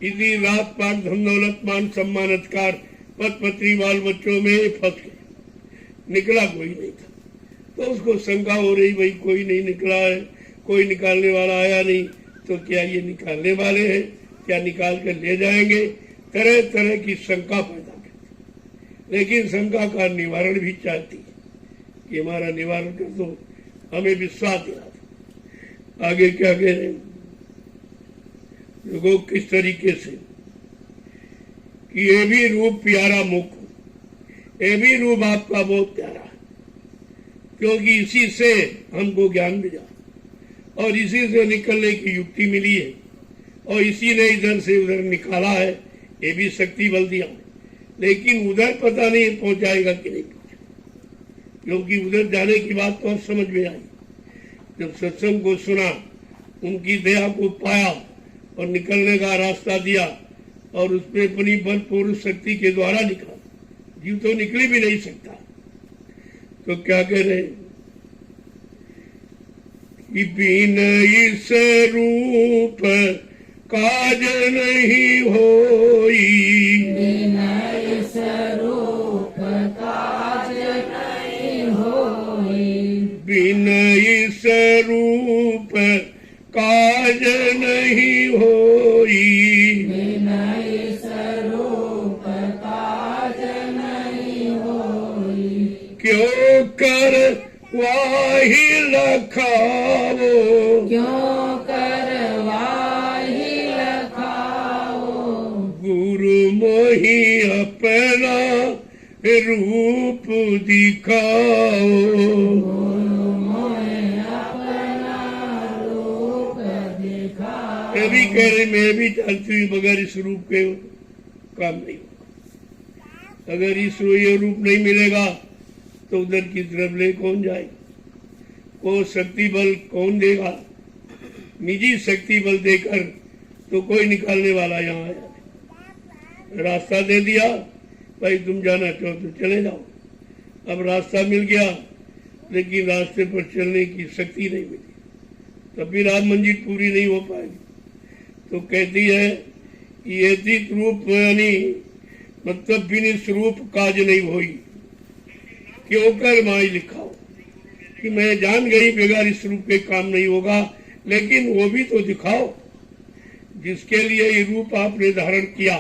इसी रात पाट धन दौलत मान सम्मान अधिकार पद पत्री बाल बच्चों में फंस गए, निकला कोई नहीं था। तो उसको शंका हो रही, भाई कोई नहीं निकला है, कोई निकालने वाला आया नहीं, तो क्या ये निकालने वाले हैं, क्या निकाल कर ले जाएंगे? तरह तरह की शंका पैदा करती, लेकिन शंका का निवारण भी चाहती है कि हमारा निवारण कर दो, हमें विश्वास दिला दो। आगे क्या कह रहे हैं लोगों, किस तरीके से कि ये भी रूप प्यारा मुख, ये भी रूप आपका बहुत प्यारा है, क्योंकि इसी से हमको ज्ञान मिला और इसी से निकलने की युक्ति मिली है, और इसी ने इधर से उधर निकाला है, ये भी शक्ति बल दिया। लेकिन उधर पता नहीं पहुंचाएगा कि नहीं पहुंचाएगा, क्योंकि उधर जाने की बात तो अब समझ में आई। जब सत्संग को सुना, उनकी दया को पाया और निकलने का रास्ता दिया, और उसमें अपनी बल पुरुष शक्ति के द्वारा निकला, जीव तो निकल भी नहीं सकता। तो क्या कह रहे कि बिन इस रूप काज नहीं होई, बिन इस रूप काज नहीं होई, बिन इस रूप काज नहीं होई, बिन इस रूप काज नहीं होई। क्यों कर वाही लखाओ, क्यों करवाही लखाओ, गुरु मोहि अपना रूप दिखाओ। गुरु मोहे अपना रूप दिखाओ। ये भी कह रही, मैं भी जानती हूँ बगैर इस रूप के काम नहीं होगा। अगर इस ये रूप नहीं मिलेगा तो उधर की तरफ ले कौन जाएगा, को शक्ति बल कौन देगा? निजी शक्ति बल देकर तो कोई निकालने वाला यहाँ आया। रास्ता दे दिया, भाई तुम जाना चाहो तो चले जाओ। अब रास्ता मिल गया, लेकिन रास्ते पर चलने की शक्ति नहीं मिली, तब भी राम मंजिल पूरी नहीं हो पाएगी। तो कहती है कि यदि रूप यानी मतलब बिन स्वरूप काज नहीं होई, क्यों कर माई लिखाओ, कि मैं जान गई बगैर इस रूप के काम नहीं होगा, लेकिन वो भी तो दिखाओ जिसके लिए ये रूप आपने धारण किया,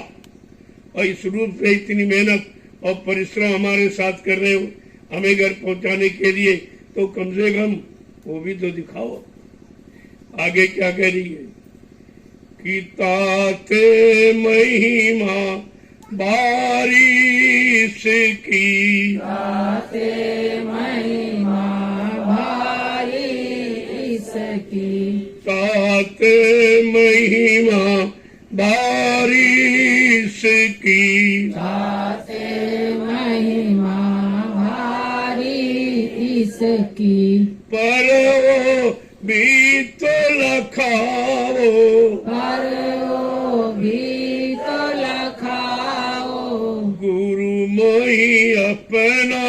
और इस रूप से इतनी मेहनत और परिश्रम हमारे साथ कर रहे हो हमें घर पहुंचाने के लिए, तो कम से कम वो भी तो दिखाओ। आगे क्या कह रही है कि ताते महिमा बारिश की, ताते महिमा भारी इसकी, महिमा बारिश की, ताते महिमा भारी इसकी, पर वो भी तो लखाओ, पर वो भी तो लखाओ, गुरु मोहि अपना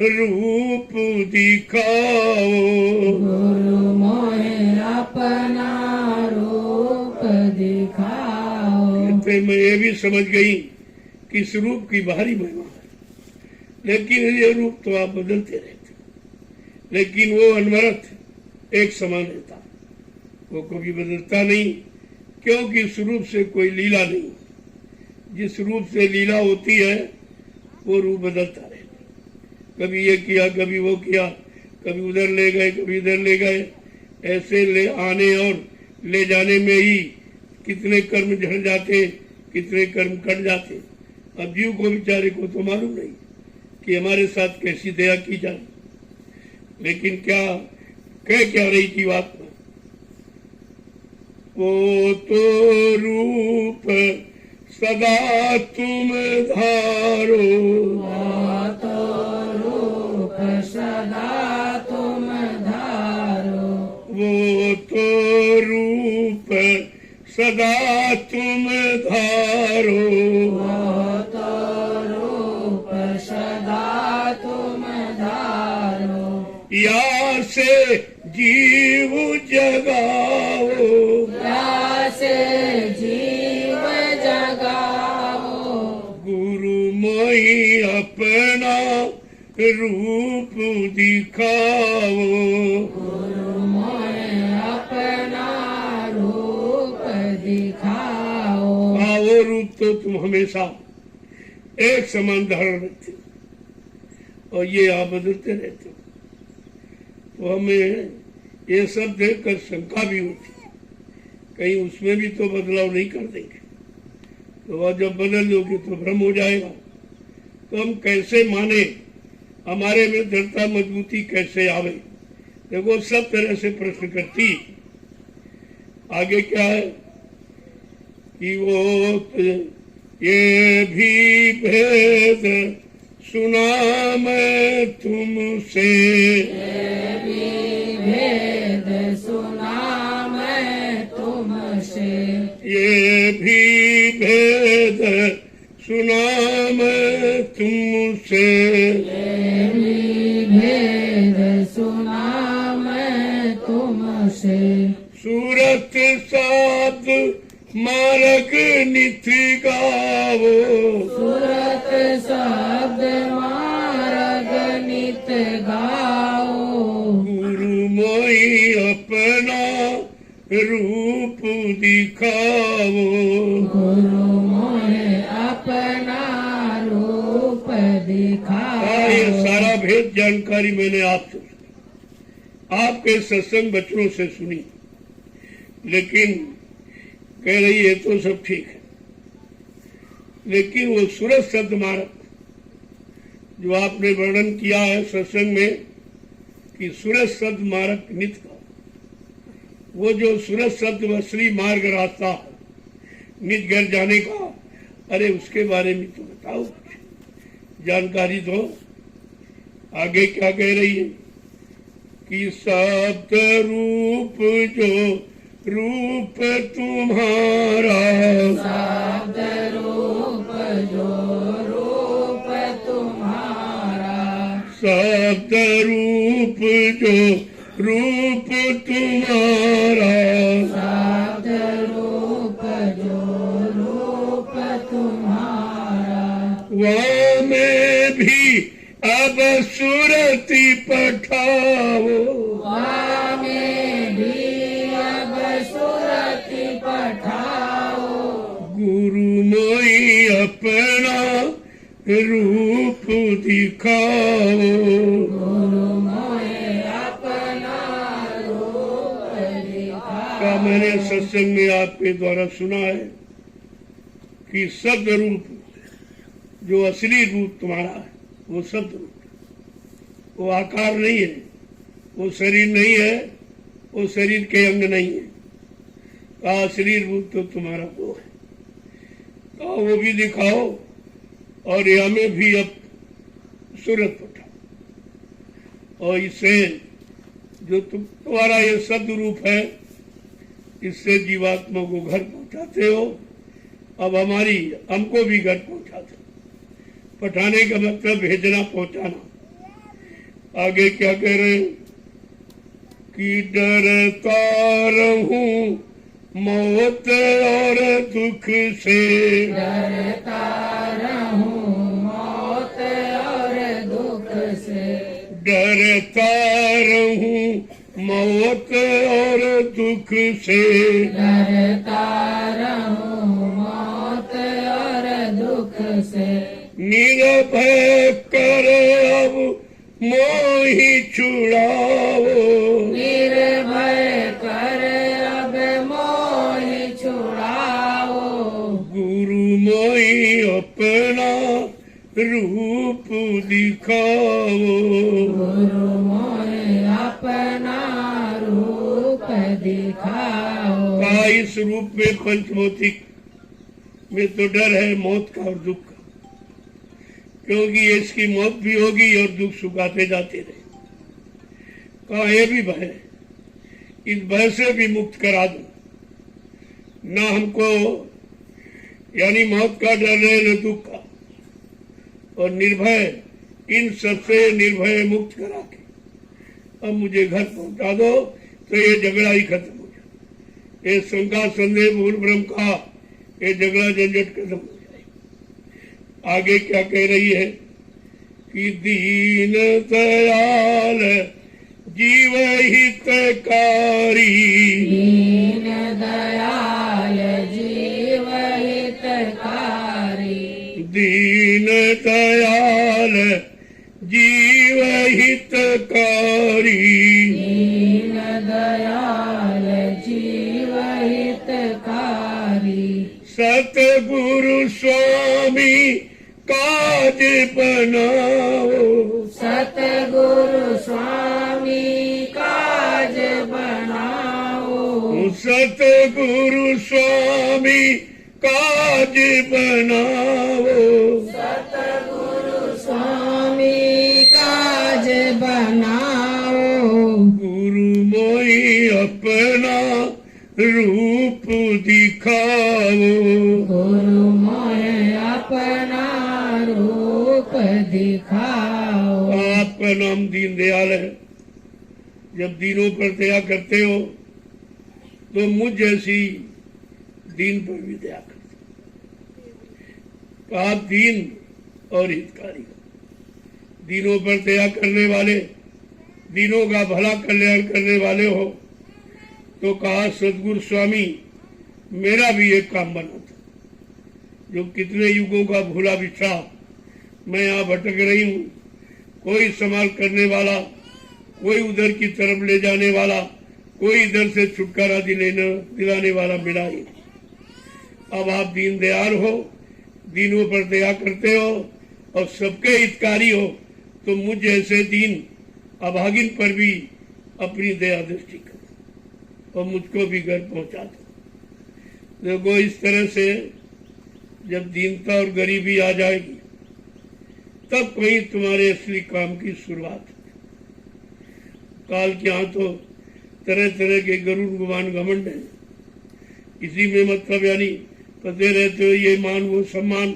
रूप दिखाओ। गुरु मोहे अपना रूप दिखाओ। फिर मैं ये भी समझ गई कि इस रूप की भारी महिमा है, लेकिन ये रूप तो आप बदलते रहते, लेकिन वो अनवरत एक समान रहता, वो कभी बदलता नहीं, क्योंकि इस रूप से कोई लीला नहीं। जिस रूप से लीला होती है वो रूप बदलता रहता, कभी ये किया, कभी वो किया, कभी उधर ले गए, कभी इधर ले गए, ऐसे ले आने और ले जाने में ही कितने कर्म झड़ जाते, कितने कर्म कट जाते। अब जीव को बेचारे को तो मालूम नहीं कि हमारे साथ कैसी दया की जाए, लेकिन क्या कह क्या रही थी बात में, वो तो रूप सदा तुम धारो, वो तो रूप सदा तुम धारो, वो तो रूप सदा तुम धारो, वो तो रूप सदा तुम धारो, या से जीव जगाओ, से जीव जगाओ, गुरु मोहि अपना रूप दिखाओ। गुरु मोहे अपना रूप दिखाओ। वो रूप तो तुम हमेशा एक समान धारण रखते हो और ये आप बदलते रहते हो, तो हमें ये सब देखकर शंका भी होती है, कहीं उसमें भी तो बदलाव नहीं कर देंगे, तो वह जब बदल लोगे तो भ्रम हो जाएगा। तो हम कैसे माने, हमारे में दृढ़ता मजबूती कैसे आवे? देखो सब तरह से प्रश्न करती। आगे क्या है कि वो ये भी भेद सुना मैं तुमसे, ये भी भेद सुना मैं तुमसे, ये भी भेद सुना मैं तुमसे, ये भी भेद सुना मैं तुमसे, सूरत साध मार्ग नित गावो, सूरत शब्द मार्ग नित गाओ, गुरु मोहि अपना रूप दिखाओ। गुरु मोहे अपना रूप दिखाओ। ये सारा भेद जानकारी मैंने आपसे आपके सत्संग बच्चों से सुनी, लेकिन कह रही है तो सब ठीक है, लेकिन वो सूरत शब्द मार्ग जो आपने वर्णन किया है सत्संग में कि सूरत शब्द मार्ग नित्य का, वो जो सूरत शब्द असली मार्ग रास्ता नित घर जाने का, अरे उसके बारे में तो बताओ, जानकारी दो। आगे क्या कह रही है कि सप्त रूप जो रूप तुम्हारा, शब्द रूप जो रूप तुम्हारा, शब्द रूप जो रूप तुम्हारा, शब्द रूप जो रूप तुम्हारा, वहाँ में भी अब सुरति पठाओ, वामे भी अब सुरति पठाओ, गुरु मोहि अपना रूप दिखाओ। गुरु मोहे अपना रूप दिखाओ। क्या मैंने सत्संग में आपके द्वारा सुना है कि शब्द रूप जो असली रूप तुम्हारा है वो शब्द रूप, वो आकार नहीं है, वो शरीर नहीं है, वो शरीर के अंग नहीं है, कहा असली रूप तो तुम्हारा वो है, कहा वो भी दिखाओ और यहाँ में भी अब सूरत उठाओ, और इससे जो तुम्हारा ये सद्रूप है इससे जीवात्मा को घर पहुंचाते हो। अब हमको भी घर पहुंचाते हो। पठाने का मतलब भेजना, पहुंचाना। आगे क्या कह रहे हैं कि डरता रहूं मौत और दुख से, डरता रहूं मौत और दुख से, डरता रहूं मौत और दुख से, डरता रहूं मौत और दुख से, निर्भय कर अब मोहि छुड़ाओ, निर्भय कर अब मोहि छुड़ाओ, गुरु मोहि अपना रूप दिखाओ, गुरु मोहि अपना रूप दिखाओ। का इस रूप में पंचभौतिक में तो डर है मौत का और दुख का, क्योंकि इसकी मौत भी होगी और दुख सुख आते जाते रहे। कहा ये भी भय, इस भय से भी मुक्त करा दो, न हमको यानी मौत का डर रहे न दुख का, और निर्भय, इन सबसे निर्भय मुक्त करा के अब मुझे घर पहुंचा दो तो ये झगड़ा ही खत्म हो जाए, ये शंका संदेह भूल भ्रम का ये झगड़ा झंझट खत्म हो जाए। आगे क्या कह रही है कि दीन दयाल जीव हितकारी, दीन दयाल जीव हितकारी, दीन दयाल जीव हितकारी, दीन दयाल जीव हितकारी, सतगुरु स्वामी काज बनाओ, सतगुरु स्वामी काज बनाओ, सतगुरु स्वामी काज बनाओ, सतगुरु स्वामी काज बनाओ, गुरु मोहि अपना रूप दिखाओ, गुरु मोहि अपना रूप दिखाओ। आपका नाम दीन दयाल है। जब दीनों पर दया करते हो तो मुझ जैसी दीन पर भी दया करते हो। आप दीन और हितकारी, दीनों पर दया करने वाले, दीनों का भला कल्याण करने वाले हो। तो कहा सदगुरु स्वामी मेरा भी एक काम बना था, जो कितने युगों का भूला बिछा मैं यहाँ भटक रही हूँ, कोई संभाल करने वाला, कोई उधर की तरफ ले जाने वाला, कोई इधर से छुटकारा दिलाने वाला मिला ही नहीं। अब आप दीन दयाल हो, दीनों पर दया करते हो और सबके हितकारी हो, तो मुझ जैसे दीन अभागिन पर भी अपनी दया दृष्टि करो और मुझको भी घर पहुंचा दो। देखो इस तरह से जब दीनता और गरीबी आ जाएगी तब कहीं तुम्हारे असली काम की शुरुआत होगी। काल के यहाँ तो तरह तरह के गरुड़ गुमान घमंड है, इसी में मतलब यानी पते रहते हो ये मान वो सम्मान।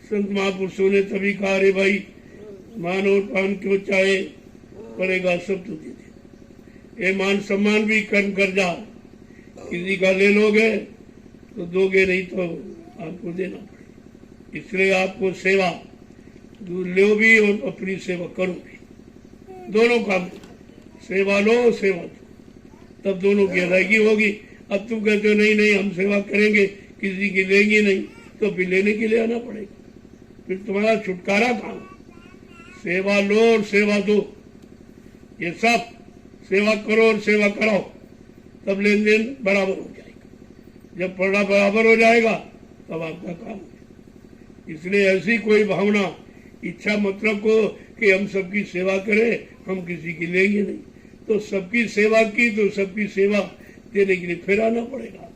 संत महापुरुषों ने तभी कहा रे भाई मान और पान क्यों चाहे, पड़ेगा सब तो दे दे। ये मान सम्मान भी कर्म कर जा, किसी का ले लोगे तो दोगे, नहीं तो आपको देना पड़ेगा। इसलिए आपको सेवा लो भी और अपनी सेवा करो भी, दोनों काम, सेवा लो सेवा दो, तब दोनों की अदायगी होगी। अब तुम कहते हो नहीं नहीं हम सेवा करेंगे, किसी की लेंगे नहीं, तो फिर लेने के लिए आना पड़ेगा, फिर तुम्हारा छुटकारा कहाँ। सेवा लो और सेवा दो, ये सब सेवा करो और सेवा कराओ, तब लेन देन बराबर हो जाएगा। जब पढ़ना बराबर हो जाएगा तब आपका काम हो जाएगा। इसलिए ऐसी कोई भावना इच्छा मतलब को कि हम सबकी सेवा करें, हम किसी की लेंगे नहीं, तो सबकी सेवा की तो सबकी सेवा देने के लिए फिर आना पड़ेगा।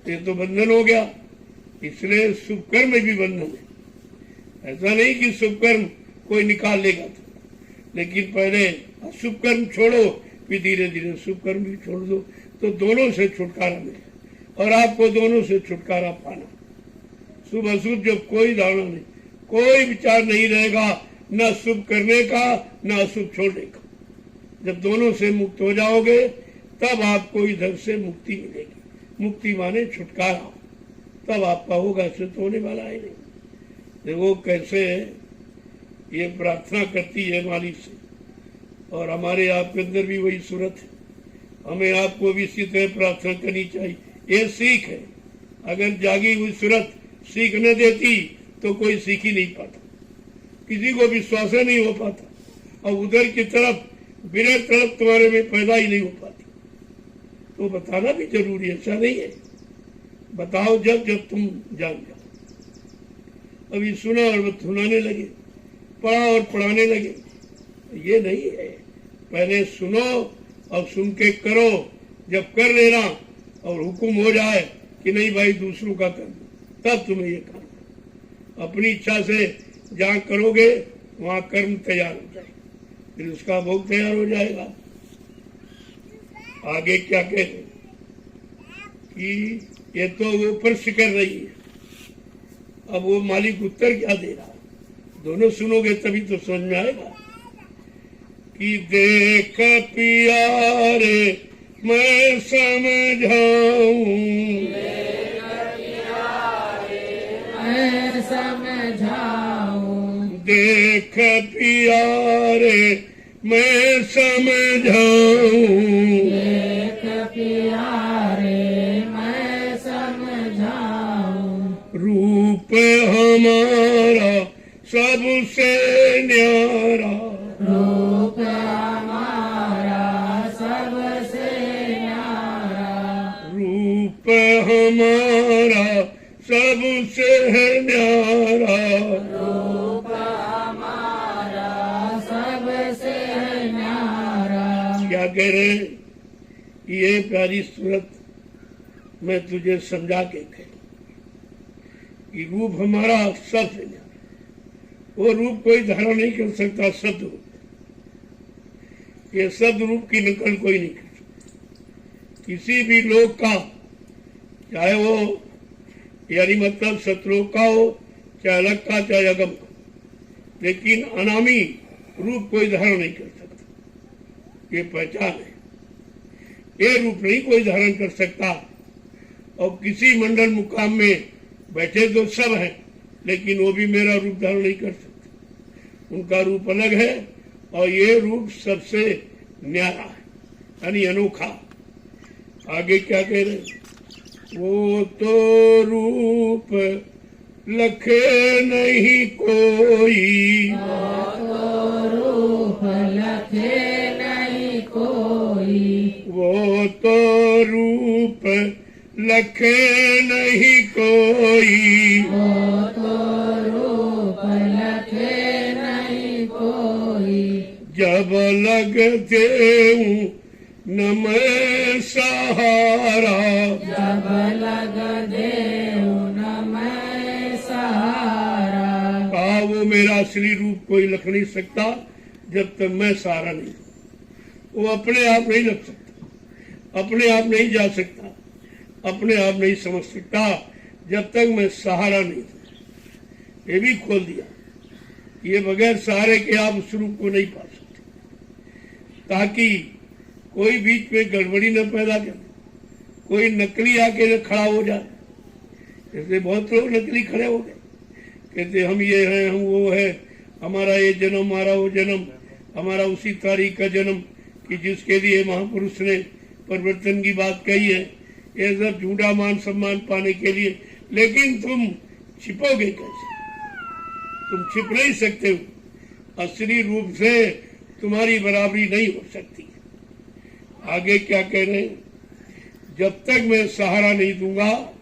ये तो बंधन हो गया। इसलिए शुभ कर्म में भी बंधन है। ऐसा नहीं कि शुभ कर्म कोई निकाल लेगा तो, लेकिन पहले अशुभ कर्म छोड़ो, फिर धीरे धीरे शुभ कर्म भी छोड़ दो, तो दोनों से छुटकारा मिले। और आपको दोनों से छुटकारा पाना। शुभ अशुभ जब कोई धारणा नहीं, कोई विचार नहीं रहेगा, न शुभ करने का न अशुभ छोड़ने का। जब दोनों से मुक्त हो जाओगे तब आपको इधर से मुक्ति मिलेगी। मुक्ति माने छुटकारा, तब आपका होगा। ऐसे तो होने वाला है नहीं। देखो कैसे ये प्रार्थना करती है मालिक से, और हमारे आपके अंदर भी वही सूरत है। हमें आपको भी इसी तरह प्रार्थना करनी चाहिए। ये सीख है। अगर जागी हुई सूरत सीख न देती तो कोई सीख ही नहीं पाता, किसी को विश्वास नहीं हो पाता, और उधर की तरफ बिना तरफ तुम्हारे में पैदा ही नहीं हो पाती। तो बताना भी जरूरी है, ऐसा नहीं है। बताओ जब जब तुम जान जाओ। अभी सुना और सुनाने लगे, पढ़ा और पढ़ाने लगे, ये नहीं है। पहले सुनो और सुन के करो। जब कर लेना और हुक्म हो जाए कि नहीं भाई दूसरों का कर, तब तुम्हें ये करना। अपनी इच्छा से जहाँ करोगे वहाँ कर्म तैयार हो जाए, फिर उसका भोग तैयार हो जाएगा। आगे क्या कहते कि ये तो वो प्रश्न कर रही है, अब वो मालिक उत्तर क्या दे रहा है, दोनों सुनोगे तभी तो समझ में आएगा। कि देख प्यारे मैं समझाऊं, मैं समझाऊं, देख प्यारे मैं समझाऊं, देख प्यारे मैं समझाऊं, रूप हमारा सबसे न्यारा, रूप हमारा सबसे न्यारा, रूप हमारा सबसे न्यारा, रूप हमारा सबसे न्यारा। क्या कह रहे हैं? ये प्यारी सूरत मैं तुझे समझा के कह कि रूप हमारा सबसे न्यारा। वो रूप कोई धारण नहीं कर सकता, सद रूप। ये सद रूप की नकल कोई नहीं कर सकता। किसी भी लोक का, चाहे वो यानी मतलब सतलोक का हो, चाहे अलग का, चाहे अगम का, लेकिन अनामी रूप कोई धारण नहीं कर सकता। ये पहचान है। ये रूप नहीं कोई धारण कर सकता। और किसी मंडल मुकाम में बैठे तो सब हैं, लेकिन वो भी मेरा रूप धारण नहीं कर सकते। उनका रूप अलग है और ये रूप सबसे न्यारा है, यानी अनोखा। आगे क्या कह रहे? वो तो रूप लखे नहीं कोई, वो तो रूप लखे नहीं कोई, वो तो रूप लखे नहीं कोई, वो तो रूप लखे नहीं कोई, जब लगते हूँ न मैं सहारा, जब लग देऊ न मैं सहारा। कहा वो मेरा असली रूप कोई लख नहीं सकता जब तक मैं सहारा नहीं। वो अपने आप नहीं लग सकता, अपने आप नहीं जा सकता, अपने आप नहीं समझ सकता जब तक मैं सहारा नहीं। ये भी खोल दिया, ये बगैर सहारे के आप उस रूप को नहीं पा सकते, ताकि कोई बीच में गड़बड़ी न पैदा करे, कोई नकली आके न खड़ा हो जाए। जैसे बहुत लोग नकली खड़े हो गए, कहते हम ये हैं, हम वो है, हमारा ये जन्म, हमारा वो जन्म, हमारा उसी तारीख का जन्म कि जिसके लिए महापुरुष ने परिवर्तन की बात कही है। ये सब झूठा मान सम्मान पाने के लिए। लेकिन तुम छिपोगे कैसे? तुम छिप नहीं सकते हो। असली रूप से तुम्हारी बराबरी नहीं हो सकती। आगे क्या कह रहे हैं? जब तक मैं सहारा नहीं दूंगा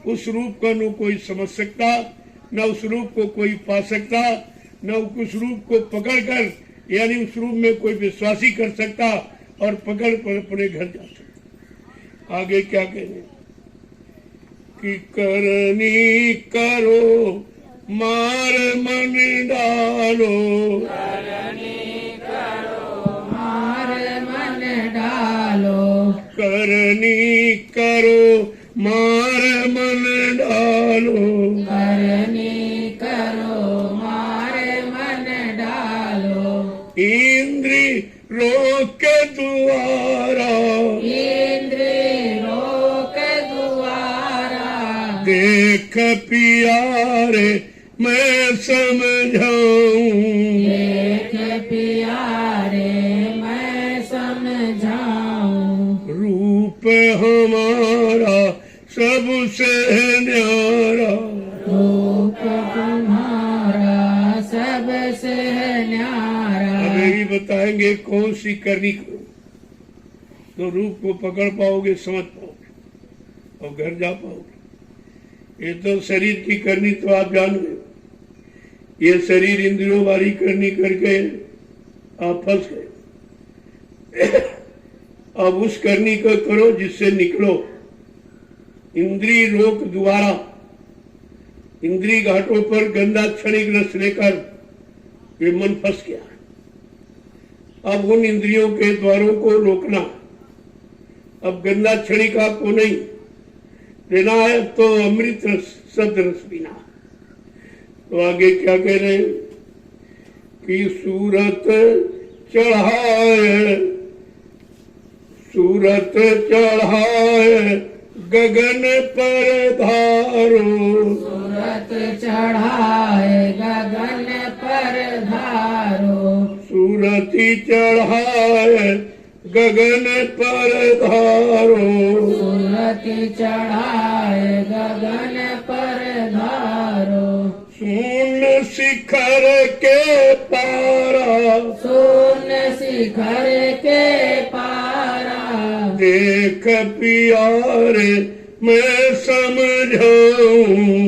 उस रूप को न कोई समझ सकता, न उस रूप को कोई पा सकता, न उस रूप को पकड़कर यानी उस रूप में कोई विश्वासी कर सकता और पकड़ कर अपने घर जा सकता। आगे क्या कह रहे हैं? कि करनी करो मार मन डालो, मार मन डालो, करनी करो मार मन डालो, करनी करो मार मन डालो, इंद्री रोक द्वारा, इंद्री रोक द्वारा, देख प्यारे मैं समझाऊं, देख प्यारे मैं समझाऊं, रूप हमारा सबसे न्यारा, रूप तुम्हारा सबसे न्यारा। अब ये भी बताएंगे कौन सी करनी करो तो रूप को पकड़ पाओगे, समझ पाओगे और घर जा पाओगे। ये तो शरीर की करनी तो आप जान गए, ये शरीर इंद्रियों वाली करनी करके आप फंस गए। अब उस करनी को करो जिससे निकलो। इंद्री रोक द्वारा, इंद्री घाटों पर गंदा क्षणिक रस लेकर ये मन फंस गया। अब उन इंद्रियों के द्वारों को रोकना। अब गंदा क्षणिक आपको नहीं लेना है, तो अमृत रस, सद रस पीना। तो आगे क्या कह रहे हैं कि सूरत चढ़ाए, सूरत चढ़ाए गगन पर धारो, सूरत चढ़ाए गगन पर धारो, सूरती चढ़ाए गगन पर धारो, सूरत चढ़ाए गगन पर धारो, सुन शिखर के पारा, सुन शिखर के पारा, देख प्यारे मैं समझाऊं,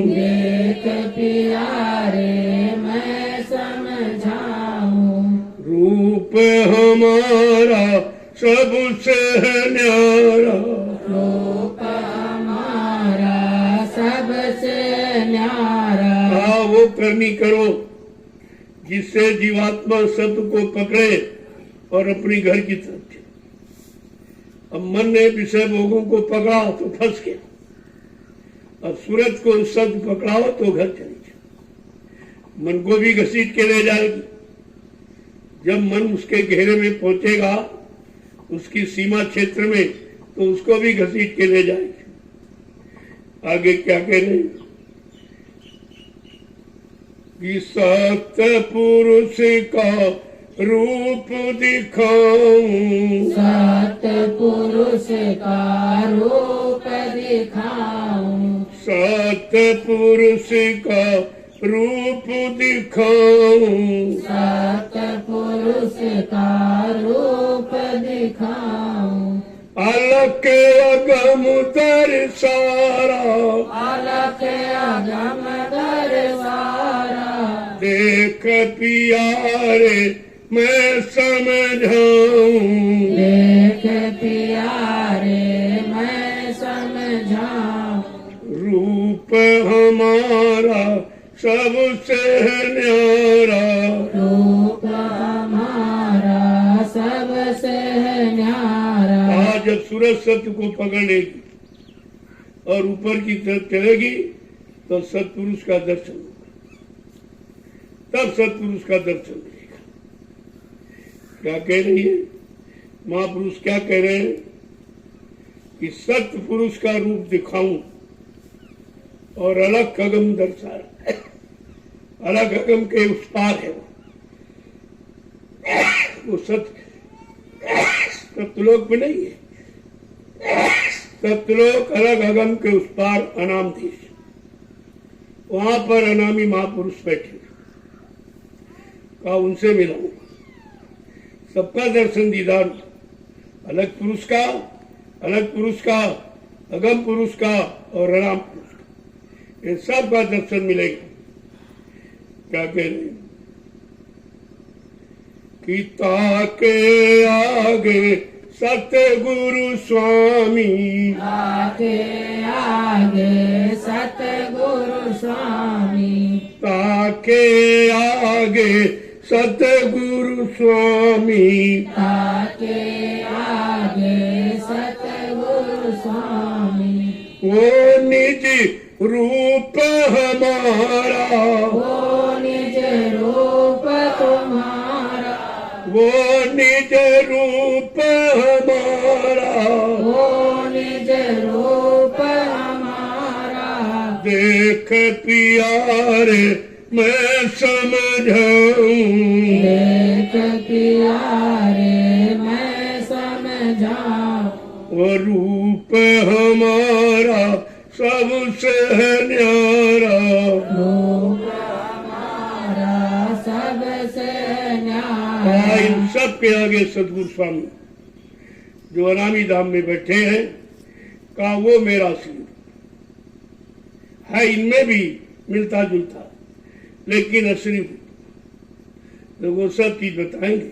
देख प्यारे मैं समझाऊं, रूप हमारा सबसे न्यारा, रूप हमारा सबसे न्यारा। वो करनी करो जिससे जीवात्मा सत्य को पकड़े और अपनी घर की तरफ चले। अब मन ने विषय भोगों को पकड़ा तो फंस गया। अब सूरज को सत्य पकड़ाओ तो घर चली जाए। मन को भी घसीट के ले जाएगी। जब मन उसके घेरे में पहुंचेगा, उसकी सीमा क्षेत्र में, तो उसको भी घसीट के ले जाएगी। आगे क्या कह रहे हैं कि सत्पुरुष का रूप दिखाऊं, सत्पुरुष का रूप दिखाऊं, सत्पुरुष का रूप दिखाऊं, सत्पुरुष का रूप दिखाऊं, अलख अगम दर्शारा, अलख अगम दरबारा, देख प्यारे मैं समझाऊं, देख प्यारे मैं समझाऊं, रूप हमारा सबसे न्यारा, रूप हमारा सबसे न्यारा। आज जब सूरज सत्य को पकड़ लेगी और ऊपर की तरफ चलेगी तो सत्पुरुष का दर्शन होगा, तब सत्पुरुष का दर्शन मिलेगा। क्या कह रही है महापुरुष? क्या कह रहे हैं कि सत्य पुरुष का रूप दिखाऊं और अलग अगम दर्शा, अलग अगम के उस पार है वो सत्यलोक में नहीं है। सत्यलोक अलग अगम के उस पार अनाम देश, वहां पर अनामी महापुरुष बैठे, कहा उनसे मिलाऊं, सबका दर्शन दीदार, अलग पुरुष का, अलग पुरुष का, अगम पुरुष का और अनाम पुरुष का, ये सब का दर्शन मिलेगा। क्या कह रहे कि ताके आगे सतगुरु स्वामी आगे आगे सतगुरु स्वामी ताके आगे सतगुरु स्वामी ताके आगे सतगुरु स्वामी वो निज रूप हमारा वो निज रूप तुम्हारा वो निज रूप हमारा वो निज रूप हमारा देख प्यारे मैं समझाऊं देख प्यारे मैं समझाऊं वो रूप हमारा सबसे न्यारा रूप हमारा सबसे न्यारा। इन सब के आगे सतगुरु स्वामी जो अनामी धाम में बैठे हैं का वो मेरा सिर है। इनमें भी मिलता जुलता लेकिन असली तो वो सब चीज बताएंगे।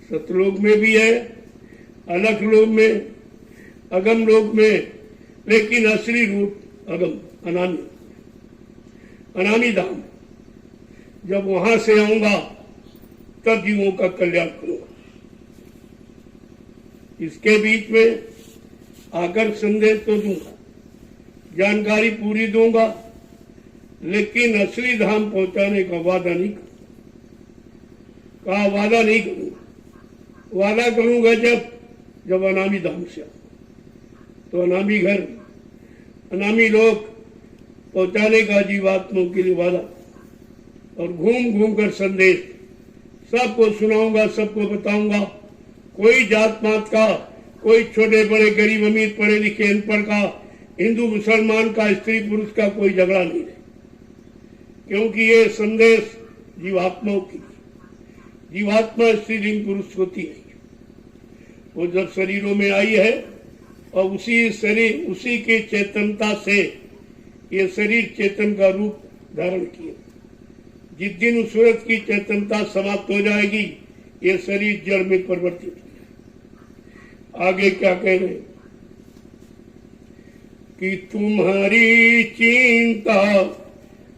सतलोक में भी है, अलख लोक में, अगम लोक में, लेकिन असली रूप अगम अनामी धाम। जब वहां से आऊंगा तब जीवों का कल्याण करूंगा। इसके बीच में आकर संदेश तो दूंगा, जानकारी पूरी दूंगा, लेकिन असली धाम पहुंचाने का वादा नहीं करूंगा। वादा नहीं करूंगा। वादा करूंगा जब अनामी धाम से आऊं तो अनामी घर, अनामी लोग पहुंचाने का जीवात्माओं के लिए वादा, और घूम घूम कर संदेश सबको सुनाऊंगा, सबको बताऊंगा। कोई जात पात का, कोई छोटे बड़े, गरीब अमीर, पढ़े लिखे अनपढ़ का, हिंदू मुसलमान का, स्त्री पुरुष का कोई झगड़ा नहीं है, क्योंकि ये संदेश जीवात्माओं की। जीवात्मा स्त्रीलिंग पुरुष होती है। वो जब शरीरों में आई है और उसी शरीर, उसी की चेतनता से ये शरीर चेतन का रूप धारण किए। जिस दिन उस सूरत की चेतनता समाप्त हो जाएगी, ये शरीर जड़ में परिवर्तित हो जाएगा। आगे क्या कह रहे कि तुम्हारी चिंता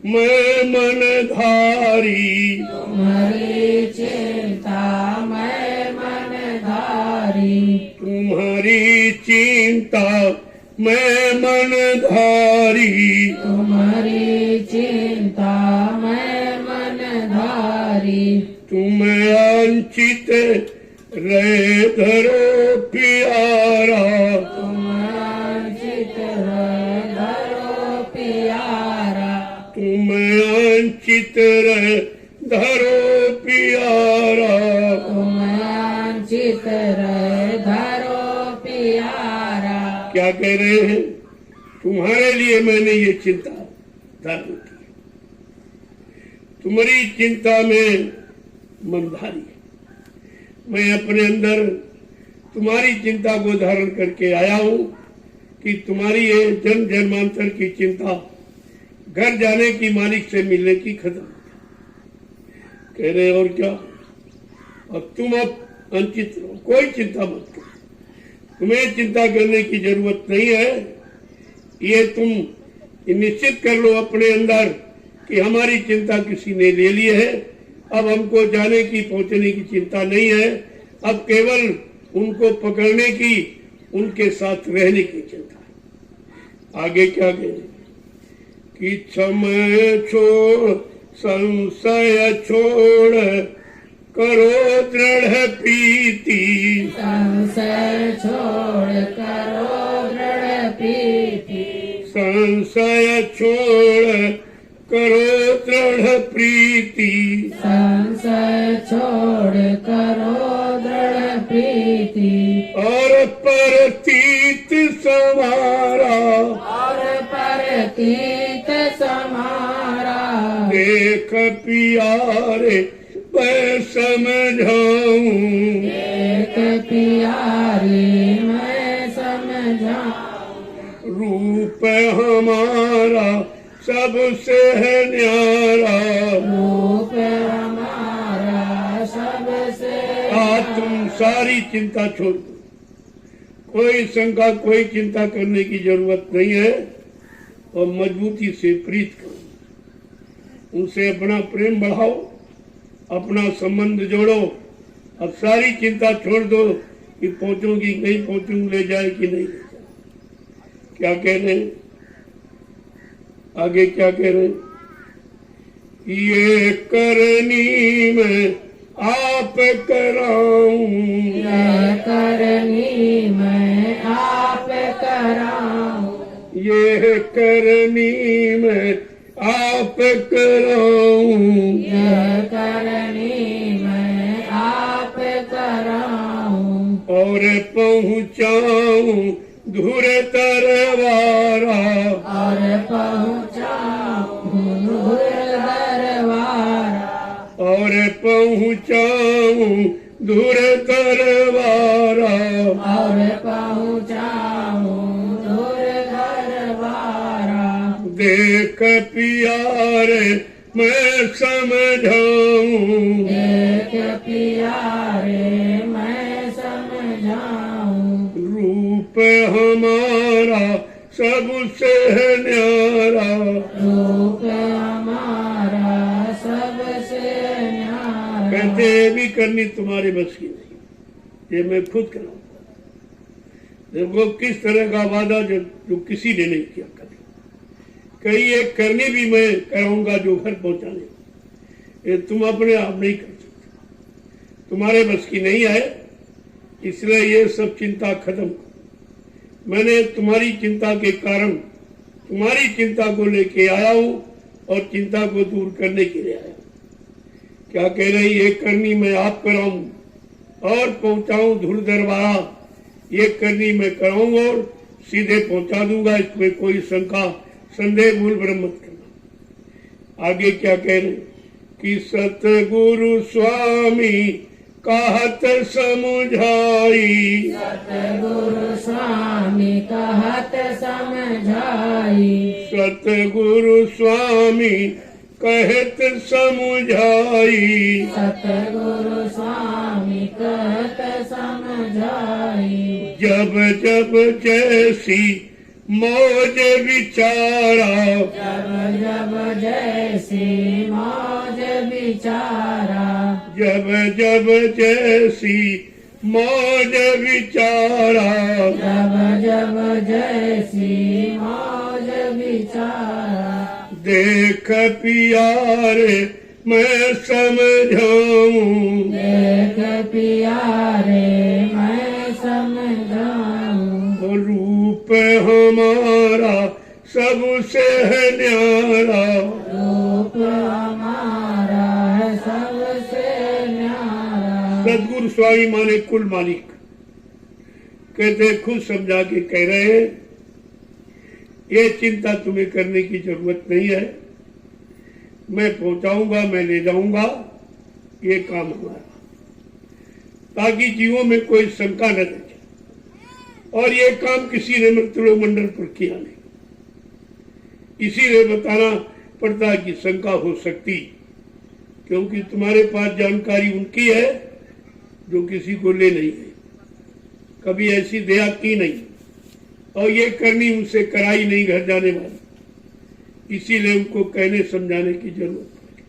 मैं मन धारी, तुम्हारी चिंता मैं मन धारी, तुम्हारी चिंता मैं मन धारी, तुम्हारी चिंता मैं मन धारी। तुम अंचित रहे धरो प्यारा, तुम अंचित रहे धरो प्यारा, तुम अंचित रहे धरो प्यारा। तुम अंचित रहे धरो प्यारा। क्या कह रहे हैं? तुम्हारे लिए मैंने ये चिंता धारण की। तुम्हारी चिंता में मनधारी है। मैं अपने अंदर तुम्हारी चिंता को धारण करके आया हूं कि तुम्हारी ये जन्म जन्मांतर की चिंता घर जाने की, मालिक से मिलने की खत्म। कह रहे और क्या? अब तुम अब अंचित रहो, कोई चिंता मत करो। तुम्हें चिंता करने की जरूरत नहीं है। ये तुम निश्चित कर लो अपने अंदर कि हमारी चिंता किसी ने ले ली है। अब हमको जाने की, पहुंचने की चिंता नहीं है। अब केवल उनको पकड़ने की, उनके साथ रहने की चिंता है। आगे क्या कहें कि समय छोड़, संशय छोड़, करो दृढ़ प्रीति, संशय छोड़ करो दृढ़ प्रीति, संशय छोड़ करो दृढ़ प्रीति, संशय छोड़ करो दृढ़ प्रीति। और परतीत समारा, और परतीत समारा, देख प्यारे मैं समझाऊं, एक प्यारी मैं समझाऊं। रूप हमारा सबसे है न्यारा, रूप हमारा सबसे आत्म सारी चिंता छोड़ दो। कोई शंका, कोई चिंता करने की जरूरत नहीं है। और मजबूती से प्रीत करो, उनसे अपना प्रेम बढ़ाओ, अपना संबंध जोड़ो। अब सारी चिंता छोड़ दो कि पहुंचूंगी नहीं पहुंचूंगी, ले जाए कि नहीं ले जाए। क्या कह रहे हैं आगे, क्या कह रहे हैं? ये करनी मैं आप कराऊं, ये करनी मैं आप कराऊं, ये करनी मैं आप कराऊं, ये करनी मैं आप कराऊं, और पहुंचाऊं धुर तरवारा, और पहुंचाऊं दूर दरबारा, और पहुंचाऊं धुर तरवारा। और पहुंचाऊं दूर दरबारा, देख प्यारे मैं समझाऊं, देख प्यारे मैं समझाऊं, रूप हमारा सबसे न्यारा, रूप हमारा सबसे न्यारा। कहते ये भी करनी तुम्हारे बस की नहीं, ये मैं खुद कराऊंगा। देखो किस तरह का वादा जो किसी ने नहीं किया कभी। कहीं ये करनी भी मैं कराऊंगा जो घर पहुंचाने, ये तुम अपने आप नहीं कर सकते, तुम्हारे बस की नहीं है। इसलिए ये सब चिंता खत्म करो। मैंने तुम्हारी चिंता के कारण तुम्हारी चिंता को लेके आया हूं और चिंता को दूर करने के लिए आया। क्या कह रही? ये करनी मैं आप कराऊं और पहुंचाऊं धुर दरबारा। ये करनी मैं कराऊंगा और सीधे पहुंचा दूंगा, इसमें कोई शंका संदेह भूल भ्रम मत करना। आगे क्या कह रहे कि सतगुरु स्वामी कहत समझाई, सतगुरु स्वामी कहत समझाई, सतगुरु स्वामी कहत समझाई, सतगुरु स्वामी कहत समझाई, जब जब जैसी मौज विचारा, जब जब जैसी मौज विचारा, जब जब जैसी मौज विचारा, जब जब जैसी मौज विचारा, देख प्यारे मैं समझाऊं, देख प्यारे मैं समझाऊं, रूप हमारा सबसे न्यारा, रूप हमारा है सबसे न्यारा। सदगुरु स्वामी माने कुल मालिक। कहते खुद समझा के कह रहे हैं ये चिंता तुम्हें करने की जरूरत नहीं है, मैं पहुंचाऊंगा, मैं ले जाऊंगा, ये काम हमारा, ताकि जीवों में कोई शंका न रहे। और ये काम किसी ने मंत्रिमंडल पर किया नहीं, इसीलिए बताना पड़ता कि शंका हो सकती, क्योंकि तुम्हारे पास जानकारी उनकी है जो किसी को ले नहीं है, कभी ऐसी दया की नहीं, और ये करनी उनसे कराई नहीं घर जाने वाली। इसीलिए उनको कहने समझाने की जरूरत पड़ेगी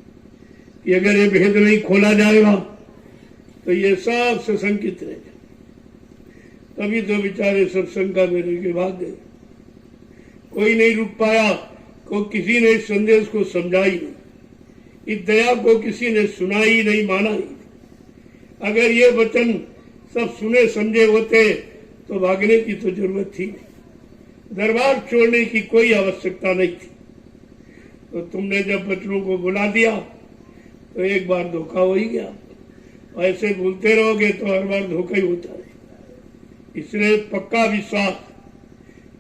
कि अगर ये भेद नहीं खोला जाएगा तो ये सब सशंकित रह जाए। तभी तो बेचारे सब शंका में रह के भाग गए, कोई नहीं रुक पाया, को किसी ने इस संदेश को समझाई नहीं, इस दया को किसी ने सुना ही नहीं, माना ही। अगर ये वचन सब सुने समझे होते तो भागने की तो जरूरत थी नहीं, दरबार छोड़ने की कोई आवश्यकता नहीं थी। तो तुमने जब बच्चों को बुला दिया तो एक बार धोखा हो ही गया, ऐसे भूलते रहोगे तो हर बार धोखा ही होता है। इसलिए पक्का विश्वास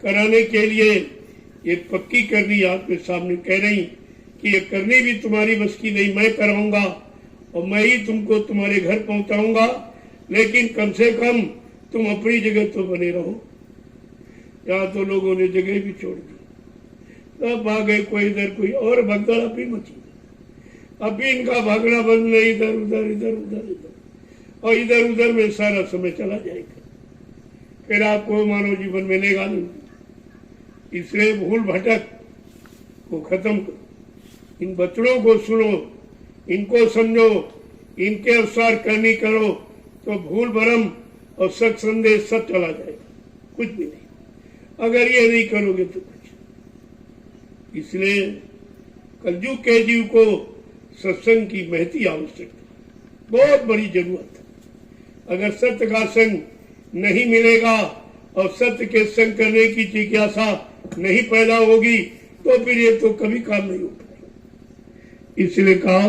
कराने के लिए ये पक्की करनी आपके सामने कह रही कि ये करनी भी तुम्हारी बस की नहीं, मैं कराऊंगा और मैं ही तुमको तुम्हारे घर पहुंचाऊंगा, लेकिन कम से कम तुम अपनी जगह तो बने रहो। यहाँ तो लोगों ने जगह भी छोड़ दी, तब आ गए कोई इधर कोई और, भगदड़ भी मची। अभी इनका भागना बंद नहीं, इधर उधर इधर उधर इधर, और इधर उधर में सारा समय चला जाएगा, फिर आपको मानव जीवन मिलेगा नहीं। इसलिए भूल भटक को खत्म करो, इन बच्चों को सुनो, इनको समझो, इनके अनुसार करनी करो, तो भूल भरम और सच संदेश सब चला जाएगा, कुछ भी नहीं। अगर ये नहीं करोगे तो कुछ। इसलिए कलयुग के जीव को सत्संग की महती आवश्यकता, बहुत बड़ी जरूरत है। अगर सत्य का संग नहीं मिलेगा और सत्य के संग करने की जिज्ञासा नहीं पैदा होगी तो फिर ये तो कभी काम नहीं हो पाएगा। इसलिए कहा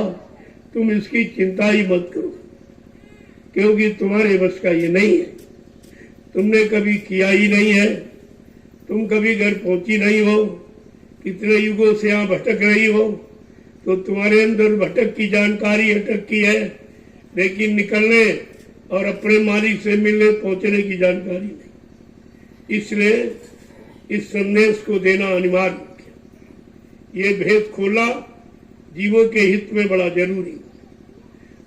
तुम इसकी चिंता ही मत करो, क्योंकि तुम्हारे बस का ये नहीं है, तुमने कभी किया ही नहीं है, तुम कभी घर पहुंची नहीं हो, कितने युगों से यहाँ भटक रही हो, तो तुम्हारे अंदर भटक की जानकारी अटक की है, लेकिन निकलने और अपने मालिक से मिलने पहुंचने की जानकारी नहीं। इसलिए इस संदेश को देना अनिवार्य हो गया। ये भेद खोला जीवों के हित में बड़ा जरूरी है।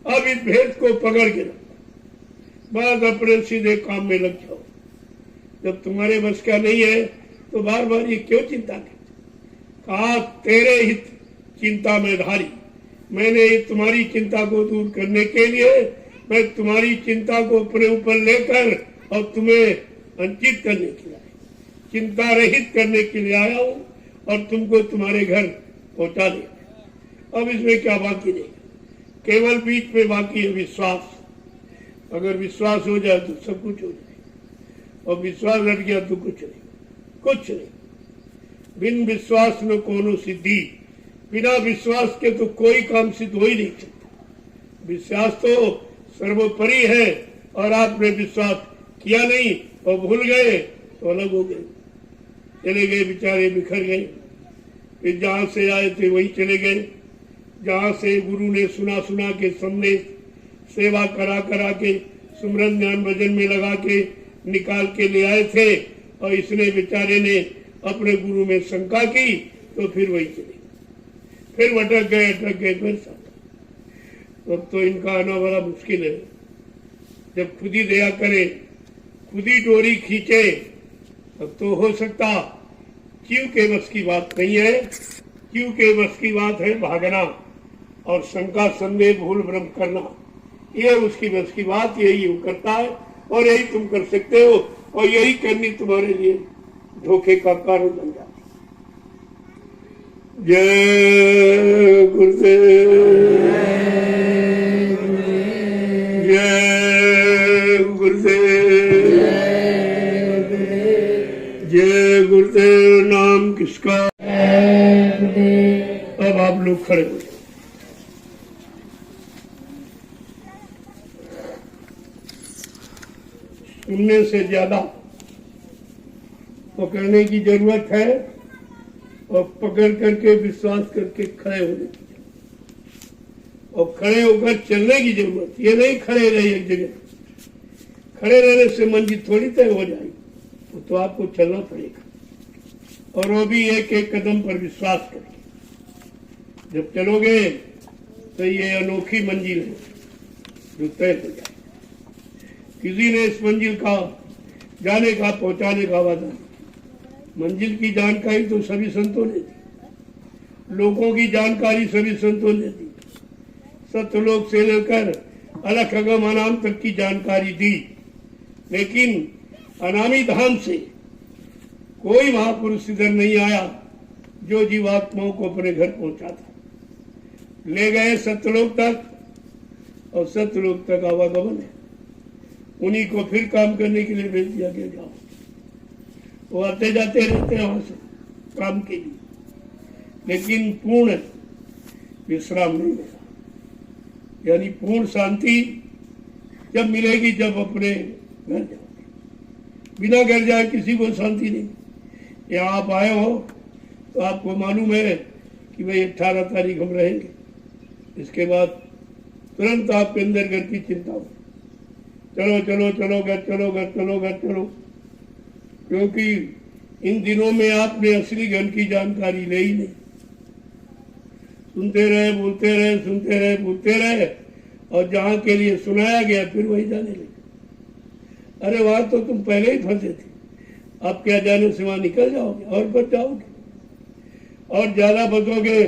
अब इस भेद को पकड़ के रखो, बस अपने सीधे काम में लग जाओ। जब तुम्हारे बस का नहीं है तो बार बार ये क्यों चिंता करते? कहा तेरे हित चिंता में धारी, मैंने तुम्हारी चिंता को दूर करने के लिए मैं तुम्हारी चिंता को अपने ऊपर लेकर और तुम्हें अंकित करने के लिए, चिंता रहित करने के लिए आया हूं और तुमको तुम्हारे घर पहुंचा दिया। अब इसमें क्या बाकी नहीं, केवल बीच में बाकी है विश्वास। अगर विश्वास हो जाए तो सब कुछ हो जाए, और विश्वास हट गया तो कुछ नहीं, कुछ नहीं। बिन विश्वास में कोनो सिद्धि, बिना विश्वास के तो कोई काम सिद्ध हो ही नहीं सकता। विश्वास तो सर्वोपरि है, और आपने विश्वास किया नहीं और भूल गए तो अलग हो गए, चले गए, बेचारे बिखर गए। फिर जहां से आए थे वहीं चले गए, जहां से गुरु ने सुना के संदेश सेवा करा के सुमरन ध्यान भजन में लगा के निकाल के ले आए थे, और इसने बेचारे ने अपने गुरु में शंका की तो फिर वही चले, फिर भटक गए फिर सब। अब तो इनका आना बड़ा मुश्किल है। जब खुद ही दया करे, खुद ही डोरी खींचे, तब तो हो सकता। जीव के बस की बात नहीं है, जीव के बस की बात है भागना और शंका संदेह भूल भ्रम करना, ये उसकी बस की बात, यही वो करता है और यही तुम कर सकते हो, और यही करनी तुम्हारे लिए धोखे का कारण बन जाती। जय गुरुदेव, जय गुरुदेव, जय गुरुदेव। नाम किसका? अब आप लोग खड़े हो, सुनने से ज्यादा पकड़ने की जरूरत है, और पकड़ करके विश्वास करके खड़े होने की, और खड़े होकर चलने की जरूरत। ये नहीं खड़े रहे एक जगह, खड़े रहने से मंजिल थोड़ी तय हो जाएगी, तो आपको चलना पड़ेगा, और वो भी एक एक कदम पर विश्वास करके। जब चलोगे तो ये अनोखी मंजिल है जो तय हो जाए। किसी ने इस मंजिल का जाने का पहुंचाने का वादा, मंजिल की जानकारी तो सभी संतों ने दी, लोगों की जानकारी सभी संतों ने दी, सत्यलोक से लेकर अलख अगम अनाम तक की जानकारी दी, लेकिन अनामी धाम से कोई महापुरुष इधर नहीं आया जो जीवात्माओं को अपने घर पहुंचा था। ले गए सत्यलोक तक, और सत्यलोक तक आवागमन है, उन्हीं को फिर काम करने के लिए भेज दिया गया। जाओ, वो आते जाते रहते हैं वहां से काम के लिए, लेकिन पूर्ण विश्राम नहीं मिला। यानी पूर्ण शांति जब मिलेगी जब अपने घर जाओगे, बिना घर जाए किसी को शांति नहीं। यहाँ आप आए हो तो आपको मालूम है कि भाई 18 तारीख हम रहेंगे, इसके बाद तुरंत आपके अंदर घर की चिंता हो, चलो चलो चलो घर, चलो घर, चलो घर, चलो, क्योंकि इन दिनों में आपने असली घर की जानकारी ले ही नहीं। सुनते रहे, बोलते रहे, सुनते रहे, बोलते रहे, और जहां के लिए सुनाया गया फिर वही जाने लगे। अरे वहां तो तुम पहले ही फंसे थे, अब क्या जाने से वहां निकल जाओगे और बच जाओगे। और ज्यादा फंसोगे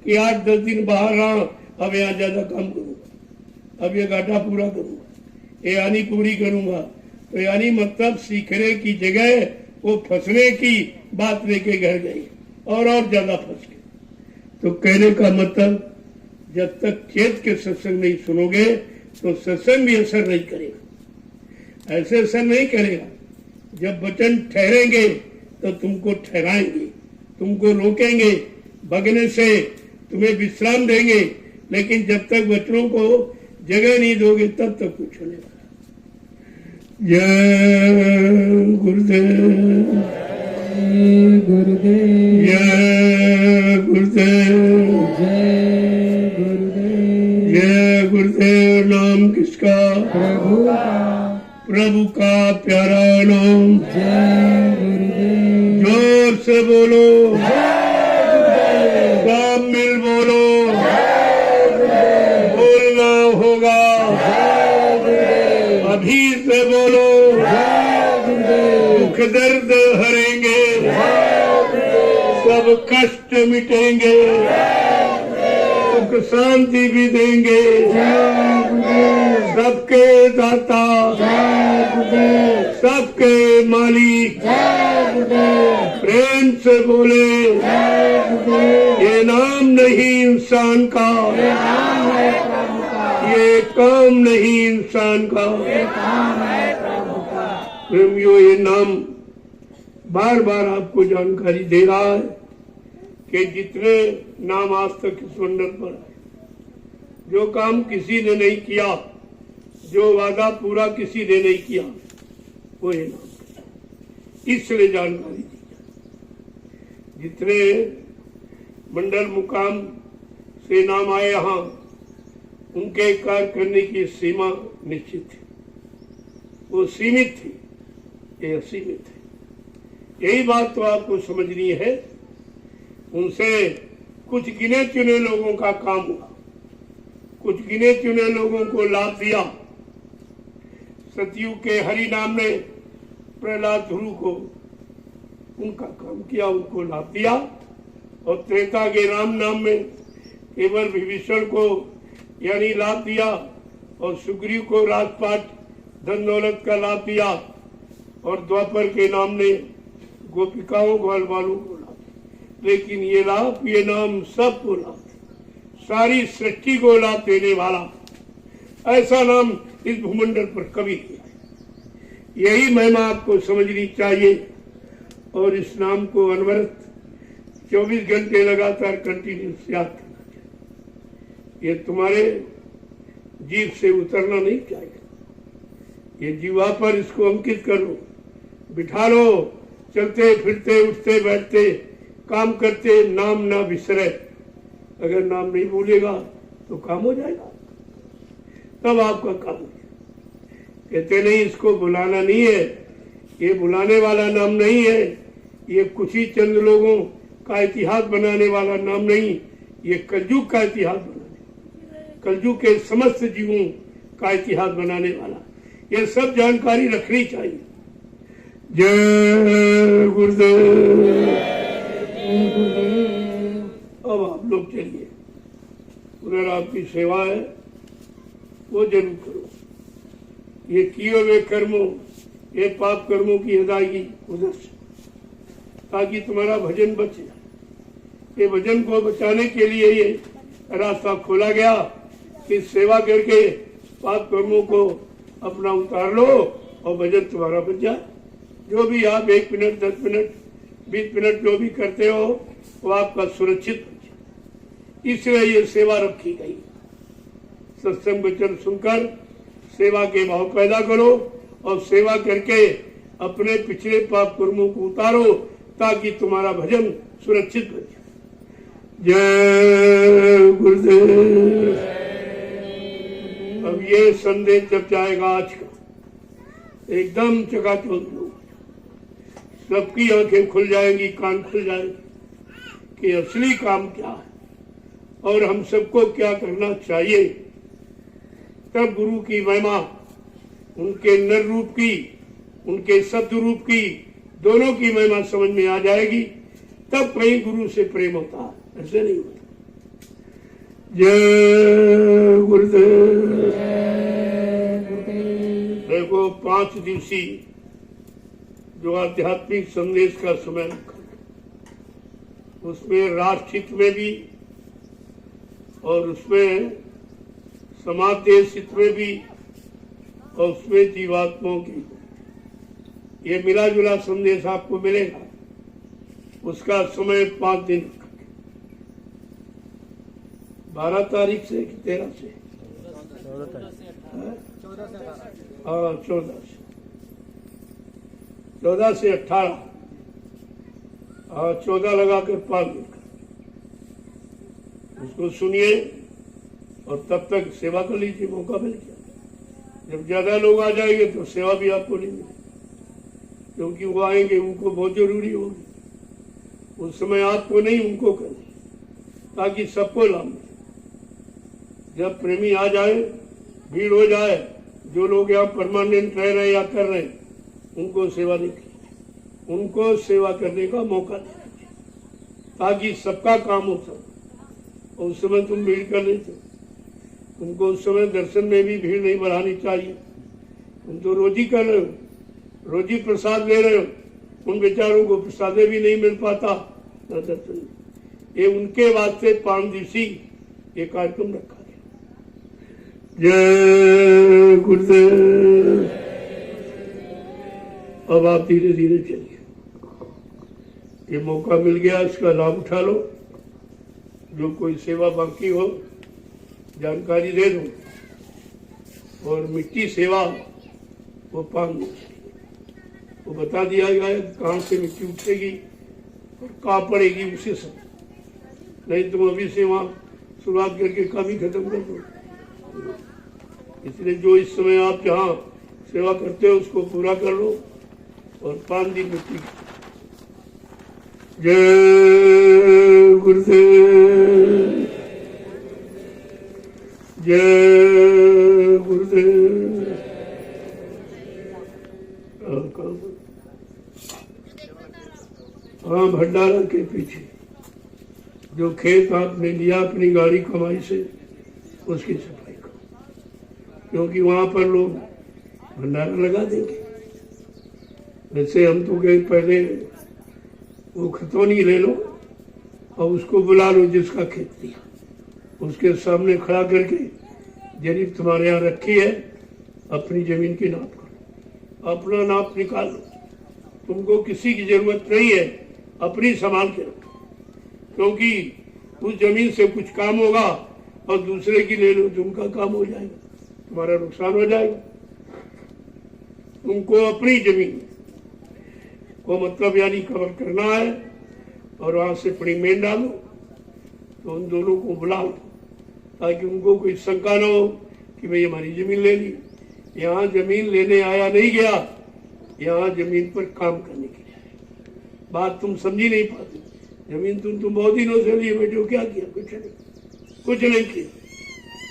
कि 8-10 दिन बाहर रहा, अब यहाँ ज्यादा काम करूंगा, अब ये घाटा पूरा करूंगा, ये यानी पूरी करूंगा। तो यानी मतलब सीखने की जगह वो फंसने की बात लेके घर गई और ज्यादा फंस गए। तो कहने का मतलब जब तक खेत के सत्संग नहीं सुनोगे तो सत्संग भी असर नहीं करेगा। ऐसे असर नहीं करेगा। जब वचन ठहरेंगे तो तुमको ठहराएंगे, तुमको रोकेंगे भगने से, तुम्हें विश्राम देंगे। लेकिन जब तक वचनों को जगह नहीं दोगे तब तक कुछ होने वाला। जय गुरुदेव, जय गुरुदेव, जय गुरुदेव, जय गुरुदेव, जय गुरुदेव। नाम किसका? प्रभु का, प्रभु का प्यारा नाम। जय गुरुदेव, जोर से बोलो, जय गुरुदेव, सब मिल बोलो, जय गुरुदेव, बोलना होगा, जय गुरुदेव, अभी से बोलो। जय गुरुदेव, दुख दर्द हरेंगे, जय गुरुदेव, सब कष्ट मिटेंगे, सुख शांति भी देंगे। जय गुरुदेव, सबके दाता, जय गुरुदेव, सबके मालिक, जय गुरुदेव, प्रेम से बोले। जय गुरुदेव, ये नाम नहीं इंसान का, नाम है प्रभु का, ये काम नहीं इंसान का। नाम है प्रभु का। प्रेमियों, ये नाम बार बार आपको जानकारी दे रहा है कि जितने नाम आज तक इस मंडल पर आए, जो काम किसी ने नहीं किया, जो वादा पूरा किसी ने नहीं किया, वो ये नाम, इसलिए जानकारी दी। जितने मंडल मुकाम से नाम आए यहाँ, उनके कार्य करने की सीमा निश्चित थी, वो सीमित थी, ये असीमित है। यही बात तो आपको समझनी है। उनसे कुछ गिने चुने लोगों का काम हुआ, कुछ गिने चुने लोगों को लाभ दिया। सतयुग के हरि नाम ने प्रहलाद ध्रुव को उनका काम किया, उनको लाभ दिया। और त्रेता के राम नाम में केवल विभीषण को यानी लाभ दिया, और सुग्रीव को राजपाट धन दौलत का लाभ दिया। और द्वापर के नाम ने गोपिकाओं ग्वाल बालों को लाभ दिया। लेकिन ये लाभ, ये नाम सबको लाभ, सारी सृष्टि को लाभ देने वाला ऐसा नाम इस भूमंडल पर कभी नहीं है। यही महिमा आपको समझनी चाहिए। और इस नाम को अनवरत 24 घंटे लगातार कंटिन्यूस याद करना चाहिए। ये तुम्हारे जीव से उतरना नहीं चाहिए। ये जीवा पर इसको अंकित कर लो, बिठा लो। चलते फिरते, उठते बैठते, काम करते नाम ना बिसरे। अगर नाम नहीं भूलेगा तो काम हो जाएगा, तब आपका काम हो जाएगा। कहते नहीं, इसको बुलाना नहीं है, ये बुलाने वाला नाम नहीं है, ये कुछ ही चंद लोगों का इतिहास बनाने वाला नाम नहीं, ये कलयुग का इतिहास बनाने, कलयुग के समस्त जीवों का इतिहास बनाने वाला। ये सब जानकारी रखनी चाहिए। जय गुरुदेव। अब आप लोग चलिए, उधर आपकी सेवा है वो जरूर करो। ये किए हुए कर्मों, ये पाप कर्मों की अदायगी उधर से, ताकि तुम्हारा भजन बच जाए। ये भजन को बचाने के लिए ये रास्ता खोला गया कि सेवा करके पाप कर्मों को अपना उतार लो और भजन तुम्हारा बच जाए। जो भी आप 1 मिनट, 10 मिनट, 20 मिनट जो भी करते हो वो आपका सुरक्षित बच जाए। इसलिए ये सेवा रखी गई। सत्संग वचन सुनकर सेवा के भाव पैदा करो और सेवा करके अपने पिछले पाप कर्मों को उतारो, ताकि तुम्हारा भजन सुरक्षित बचे। जय गुरुदेव। अब ये संदेश जब जाएगा आज का, एकदम चकाचौंध लोग, सबकी आंखें खुल जाएंगी, कान खुल जाएंगे कि असली काम क्या है और हम सबको क्या करना चाहिए। तब गुरु की महिमा, उनके नर रूप की, उनके सत्य रूप की, दोनों की महिमा समझ में आ जाएगी। तब कहीं गुरु से प्रेम होता है, ऐसे नहीं होता। जय गुरुदेव। देखो 5 दिवसीय जो आध्यात्मिक संदेश का समय रखा, उसमें राष्ट्रहित में भी और उसमें समाज देश हित में भी और उसमें जीवात्माओं की, ये मिला जुला संदेश आपको मिलेगा। उसका समय 5 दिन, 12 तारीख से कि 13 से, 14 से 18, 14 लगाकर 5 दिन का उसको सुनिए और तब तक सेवा कर लीजिए, मौका मिल गया। जब ज्यादा लोग आ जाएंगे तो सेवा भी आपको नहीं मिलेगी, क्योंकि वो आएंगे, उनको बहुत जरूरी होगी। उस समय आपको नहीं, उनको करनी, ताकि सबको लाभ मिले। जब प्रेमी आ जाए, भीड़ हो जाए, जो लोग यहाँ परमानेंट रह रहे या कर रहे हैं, उनको सेवा नहीं कीजिए, उनको सेवा करने का मौका दीजिए, ताकि सबका काम हो सके। और उस समय तुम भीड़ कर लेते, तुमको उस समय दर्शन में भी भीड़ नहीं बढ़ानी चाहिए। तुम तो रोजी कर रहे हो, रोजी प्रसाद ले रहे हो, उन बेचारों को प्रसाद भी नहीं मिल पाता न दर्शन। ये उनके वास्ते 5 दिवसीय ये कार्यक्रम रखा है। जय गुरुदेव। अब आप धीरे धीरे चलिए, ये मौका मिल गया, इसका लाभ उठा लो। जो कोई सेवा बाकी हो जानकारी दे दो। और मिट्टी सेवा वो 5 दिन वो बता दिया गया कहाँ से मिट्टी उठेगी और कहाँ पड़ेगी उसी समय, नहीं तुम अभी से वहां शुरुआत करके काम ही खत्म कर दो। इसलिए जो इस समय आप जहाँ सेवा करते हो उसको पूरा कर लो और 5 दिन मिट्टी। जय गुरुदेव, जय गुरुदेव। हाँ, भंडारा के पीछे जो खेत आपने लिया अपनी गाड़ी कमाई से, उसकी सफाई करो, क्योंकि वहां पर लोग भंडारा लगा देंगे। वैसे हम तो गए, पहले वो खतौनी ले लो और उसको बुला लो जिसका खेत दिया, उसके सामने खड़ा करके जरीब तुम्हारे यहाँ रखी है, अपनी जमीन की नाप करो, अपना नाप निकाल लो। तुमको किसी की जरूरत नहीं है, अपनी संभाल के रखो, क्योंकि उस जमीन से कुछ काम होगा और दूसरे की ले लो तो उनका काम हो जाएगा, तुम्हारा नुकसान हो जाएगा। तुमको अपनी जमीन को मतलब यानी कवर करना है और वहां से पड़ी मेन डालो, तो उन दोनों को बुला लो ताकि उनको कोई शंका न हो कि भाई हमारी जमीन ले ली। यहाँ जमीन लेने आया नहीं गया, यहाँ जमीन पर काम करने के लिए। बात तुम समझी नहीं पाती। जमीन तुम बहुत दिनों से लिए बैठे हो, क्या किया? कुछ नहीं किया।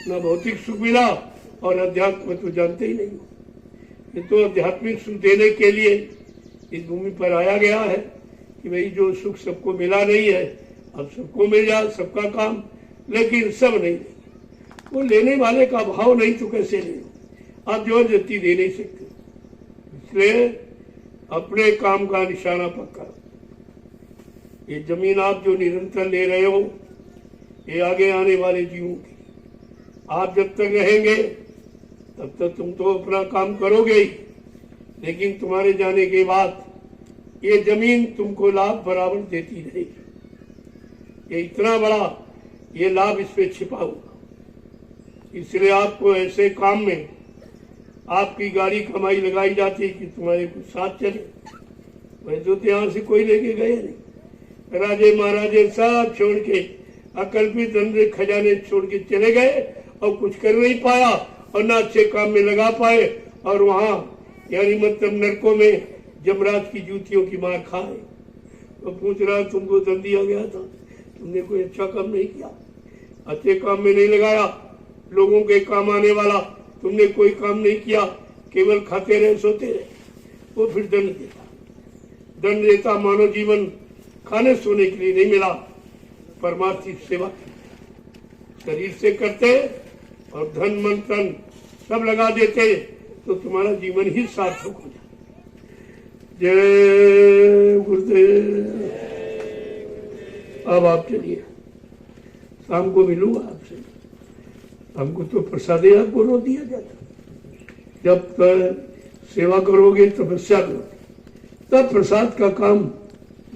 न भौतिक सुख मिला और अध्यात्म तो जानते ही नहीं हो। ये तो आध्यात्मिक सुख देने के लिए इस भूमि पर आया गया है कि भाई जो सुख सबको मिला नहीं है अब सबको मिल जाए, सबका काम, लेकिन सब नहीं। वो लेने वाले का भाव नहीं तो कैसे ले? आप जबरदस्ती दे नहीं सकते। इसलिए अपने काम का निशाना पक्का। ये जमीन आप जो निरंतर ले रहे हो, ये आगे आने वाले जीवों की। आप जब तक रहेंगे तब तक तुम तो अपना काम करोगे ही, लेकिन तुम्हारे जाने के बाद ये जमीन तुमको लाभ बराबर देती रहेगी। ये इतना बड़ा ये लाभ इस पे छिपा हुआ। इसलिए आपको ऐसे काम में आपकी गाड़ी कमाई लगाई जाती है कि तुम्हारे कुछ साथ चले। वैसे तो यहाँ से कोई लेके गए नहीं। राजे महाराजे सब छोड़ के, अकल्पित धंधे खजाने छोड़ के चले गए और कुछ कर नहीं पाया और ना अच्छे काम में लगा पाए, और वहां यानी मतलब नरकों में जमराज की जूतियों की मार खाए। तो पूछ रहा तुमको धन दिया गया था, तुमने कोई अच्छा काम नहीं किया, अच्छे काम में नहीं लगाया, लोगों के काम आने वाला तुमने कोई काम नहीं किया, केवल खाते रहे सोते रहे, वो फिर दंड देता। दंड देता मानव जीवन खाने सोने के लिए नहीं मिला, परमार्थी सेवा शरीर से करते और धन मन तन सब लगा देते तो तुम्हारा जीवन ही सार्थक हो जाए। जय गुरुदेव। अब आप चलिए, शाम को मिलूंगा आपसे। हमको तो प्रसाद ही आपको रो दिया जाता। जब तक सेवा करोगे, तपस्या करोगे, तब प्रसाद का काम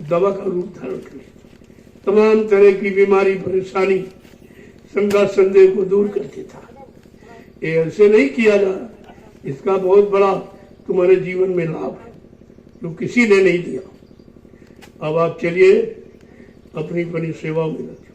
दवा का रूप धारण कर लेता। तमाम तरह की बीमारी परेशानी शंका संदेह को दूर कर देता। ये ऐसे नहीं किया जा रहा, इसका बहुत बड़ा तुम्हारे जीवन में लाभ है जो किसी ने नहीं दिया। अब आप चलिए, अपनी अपनी सेवा में लगे।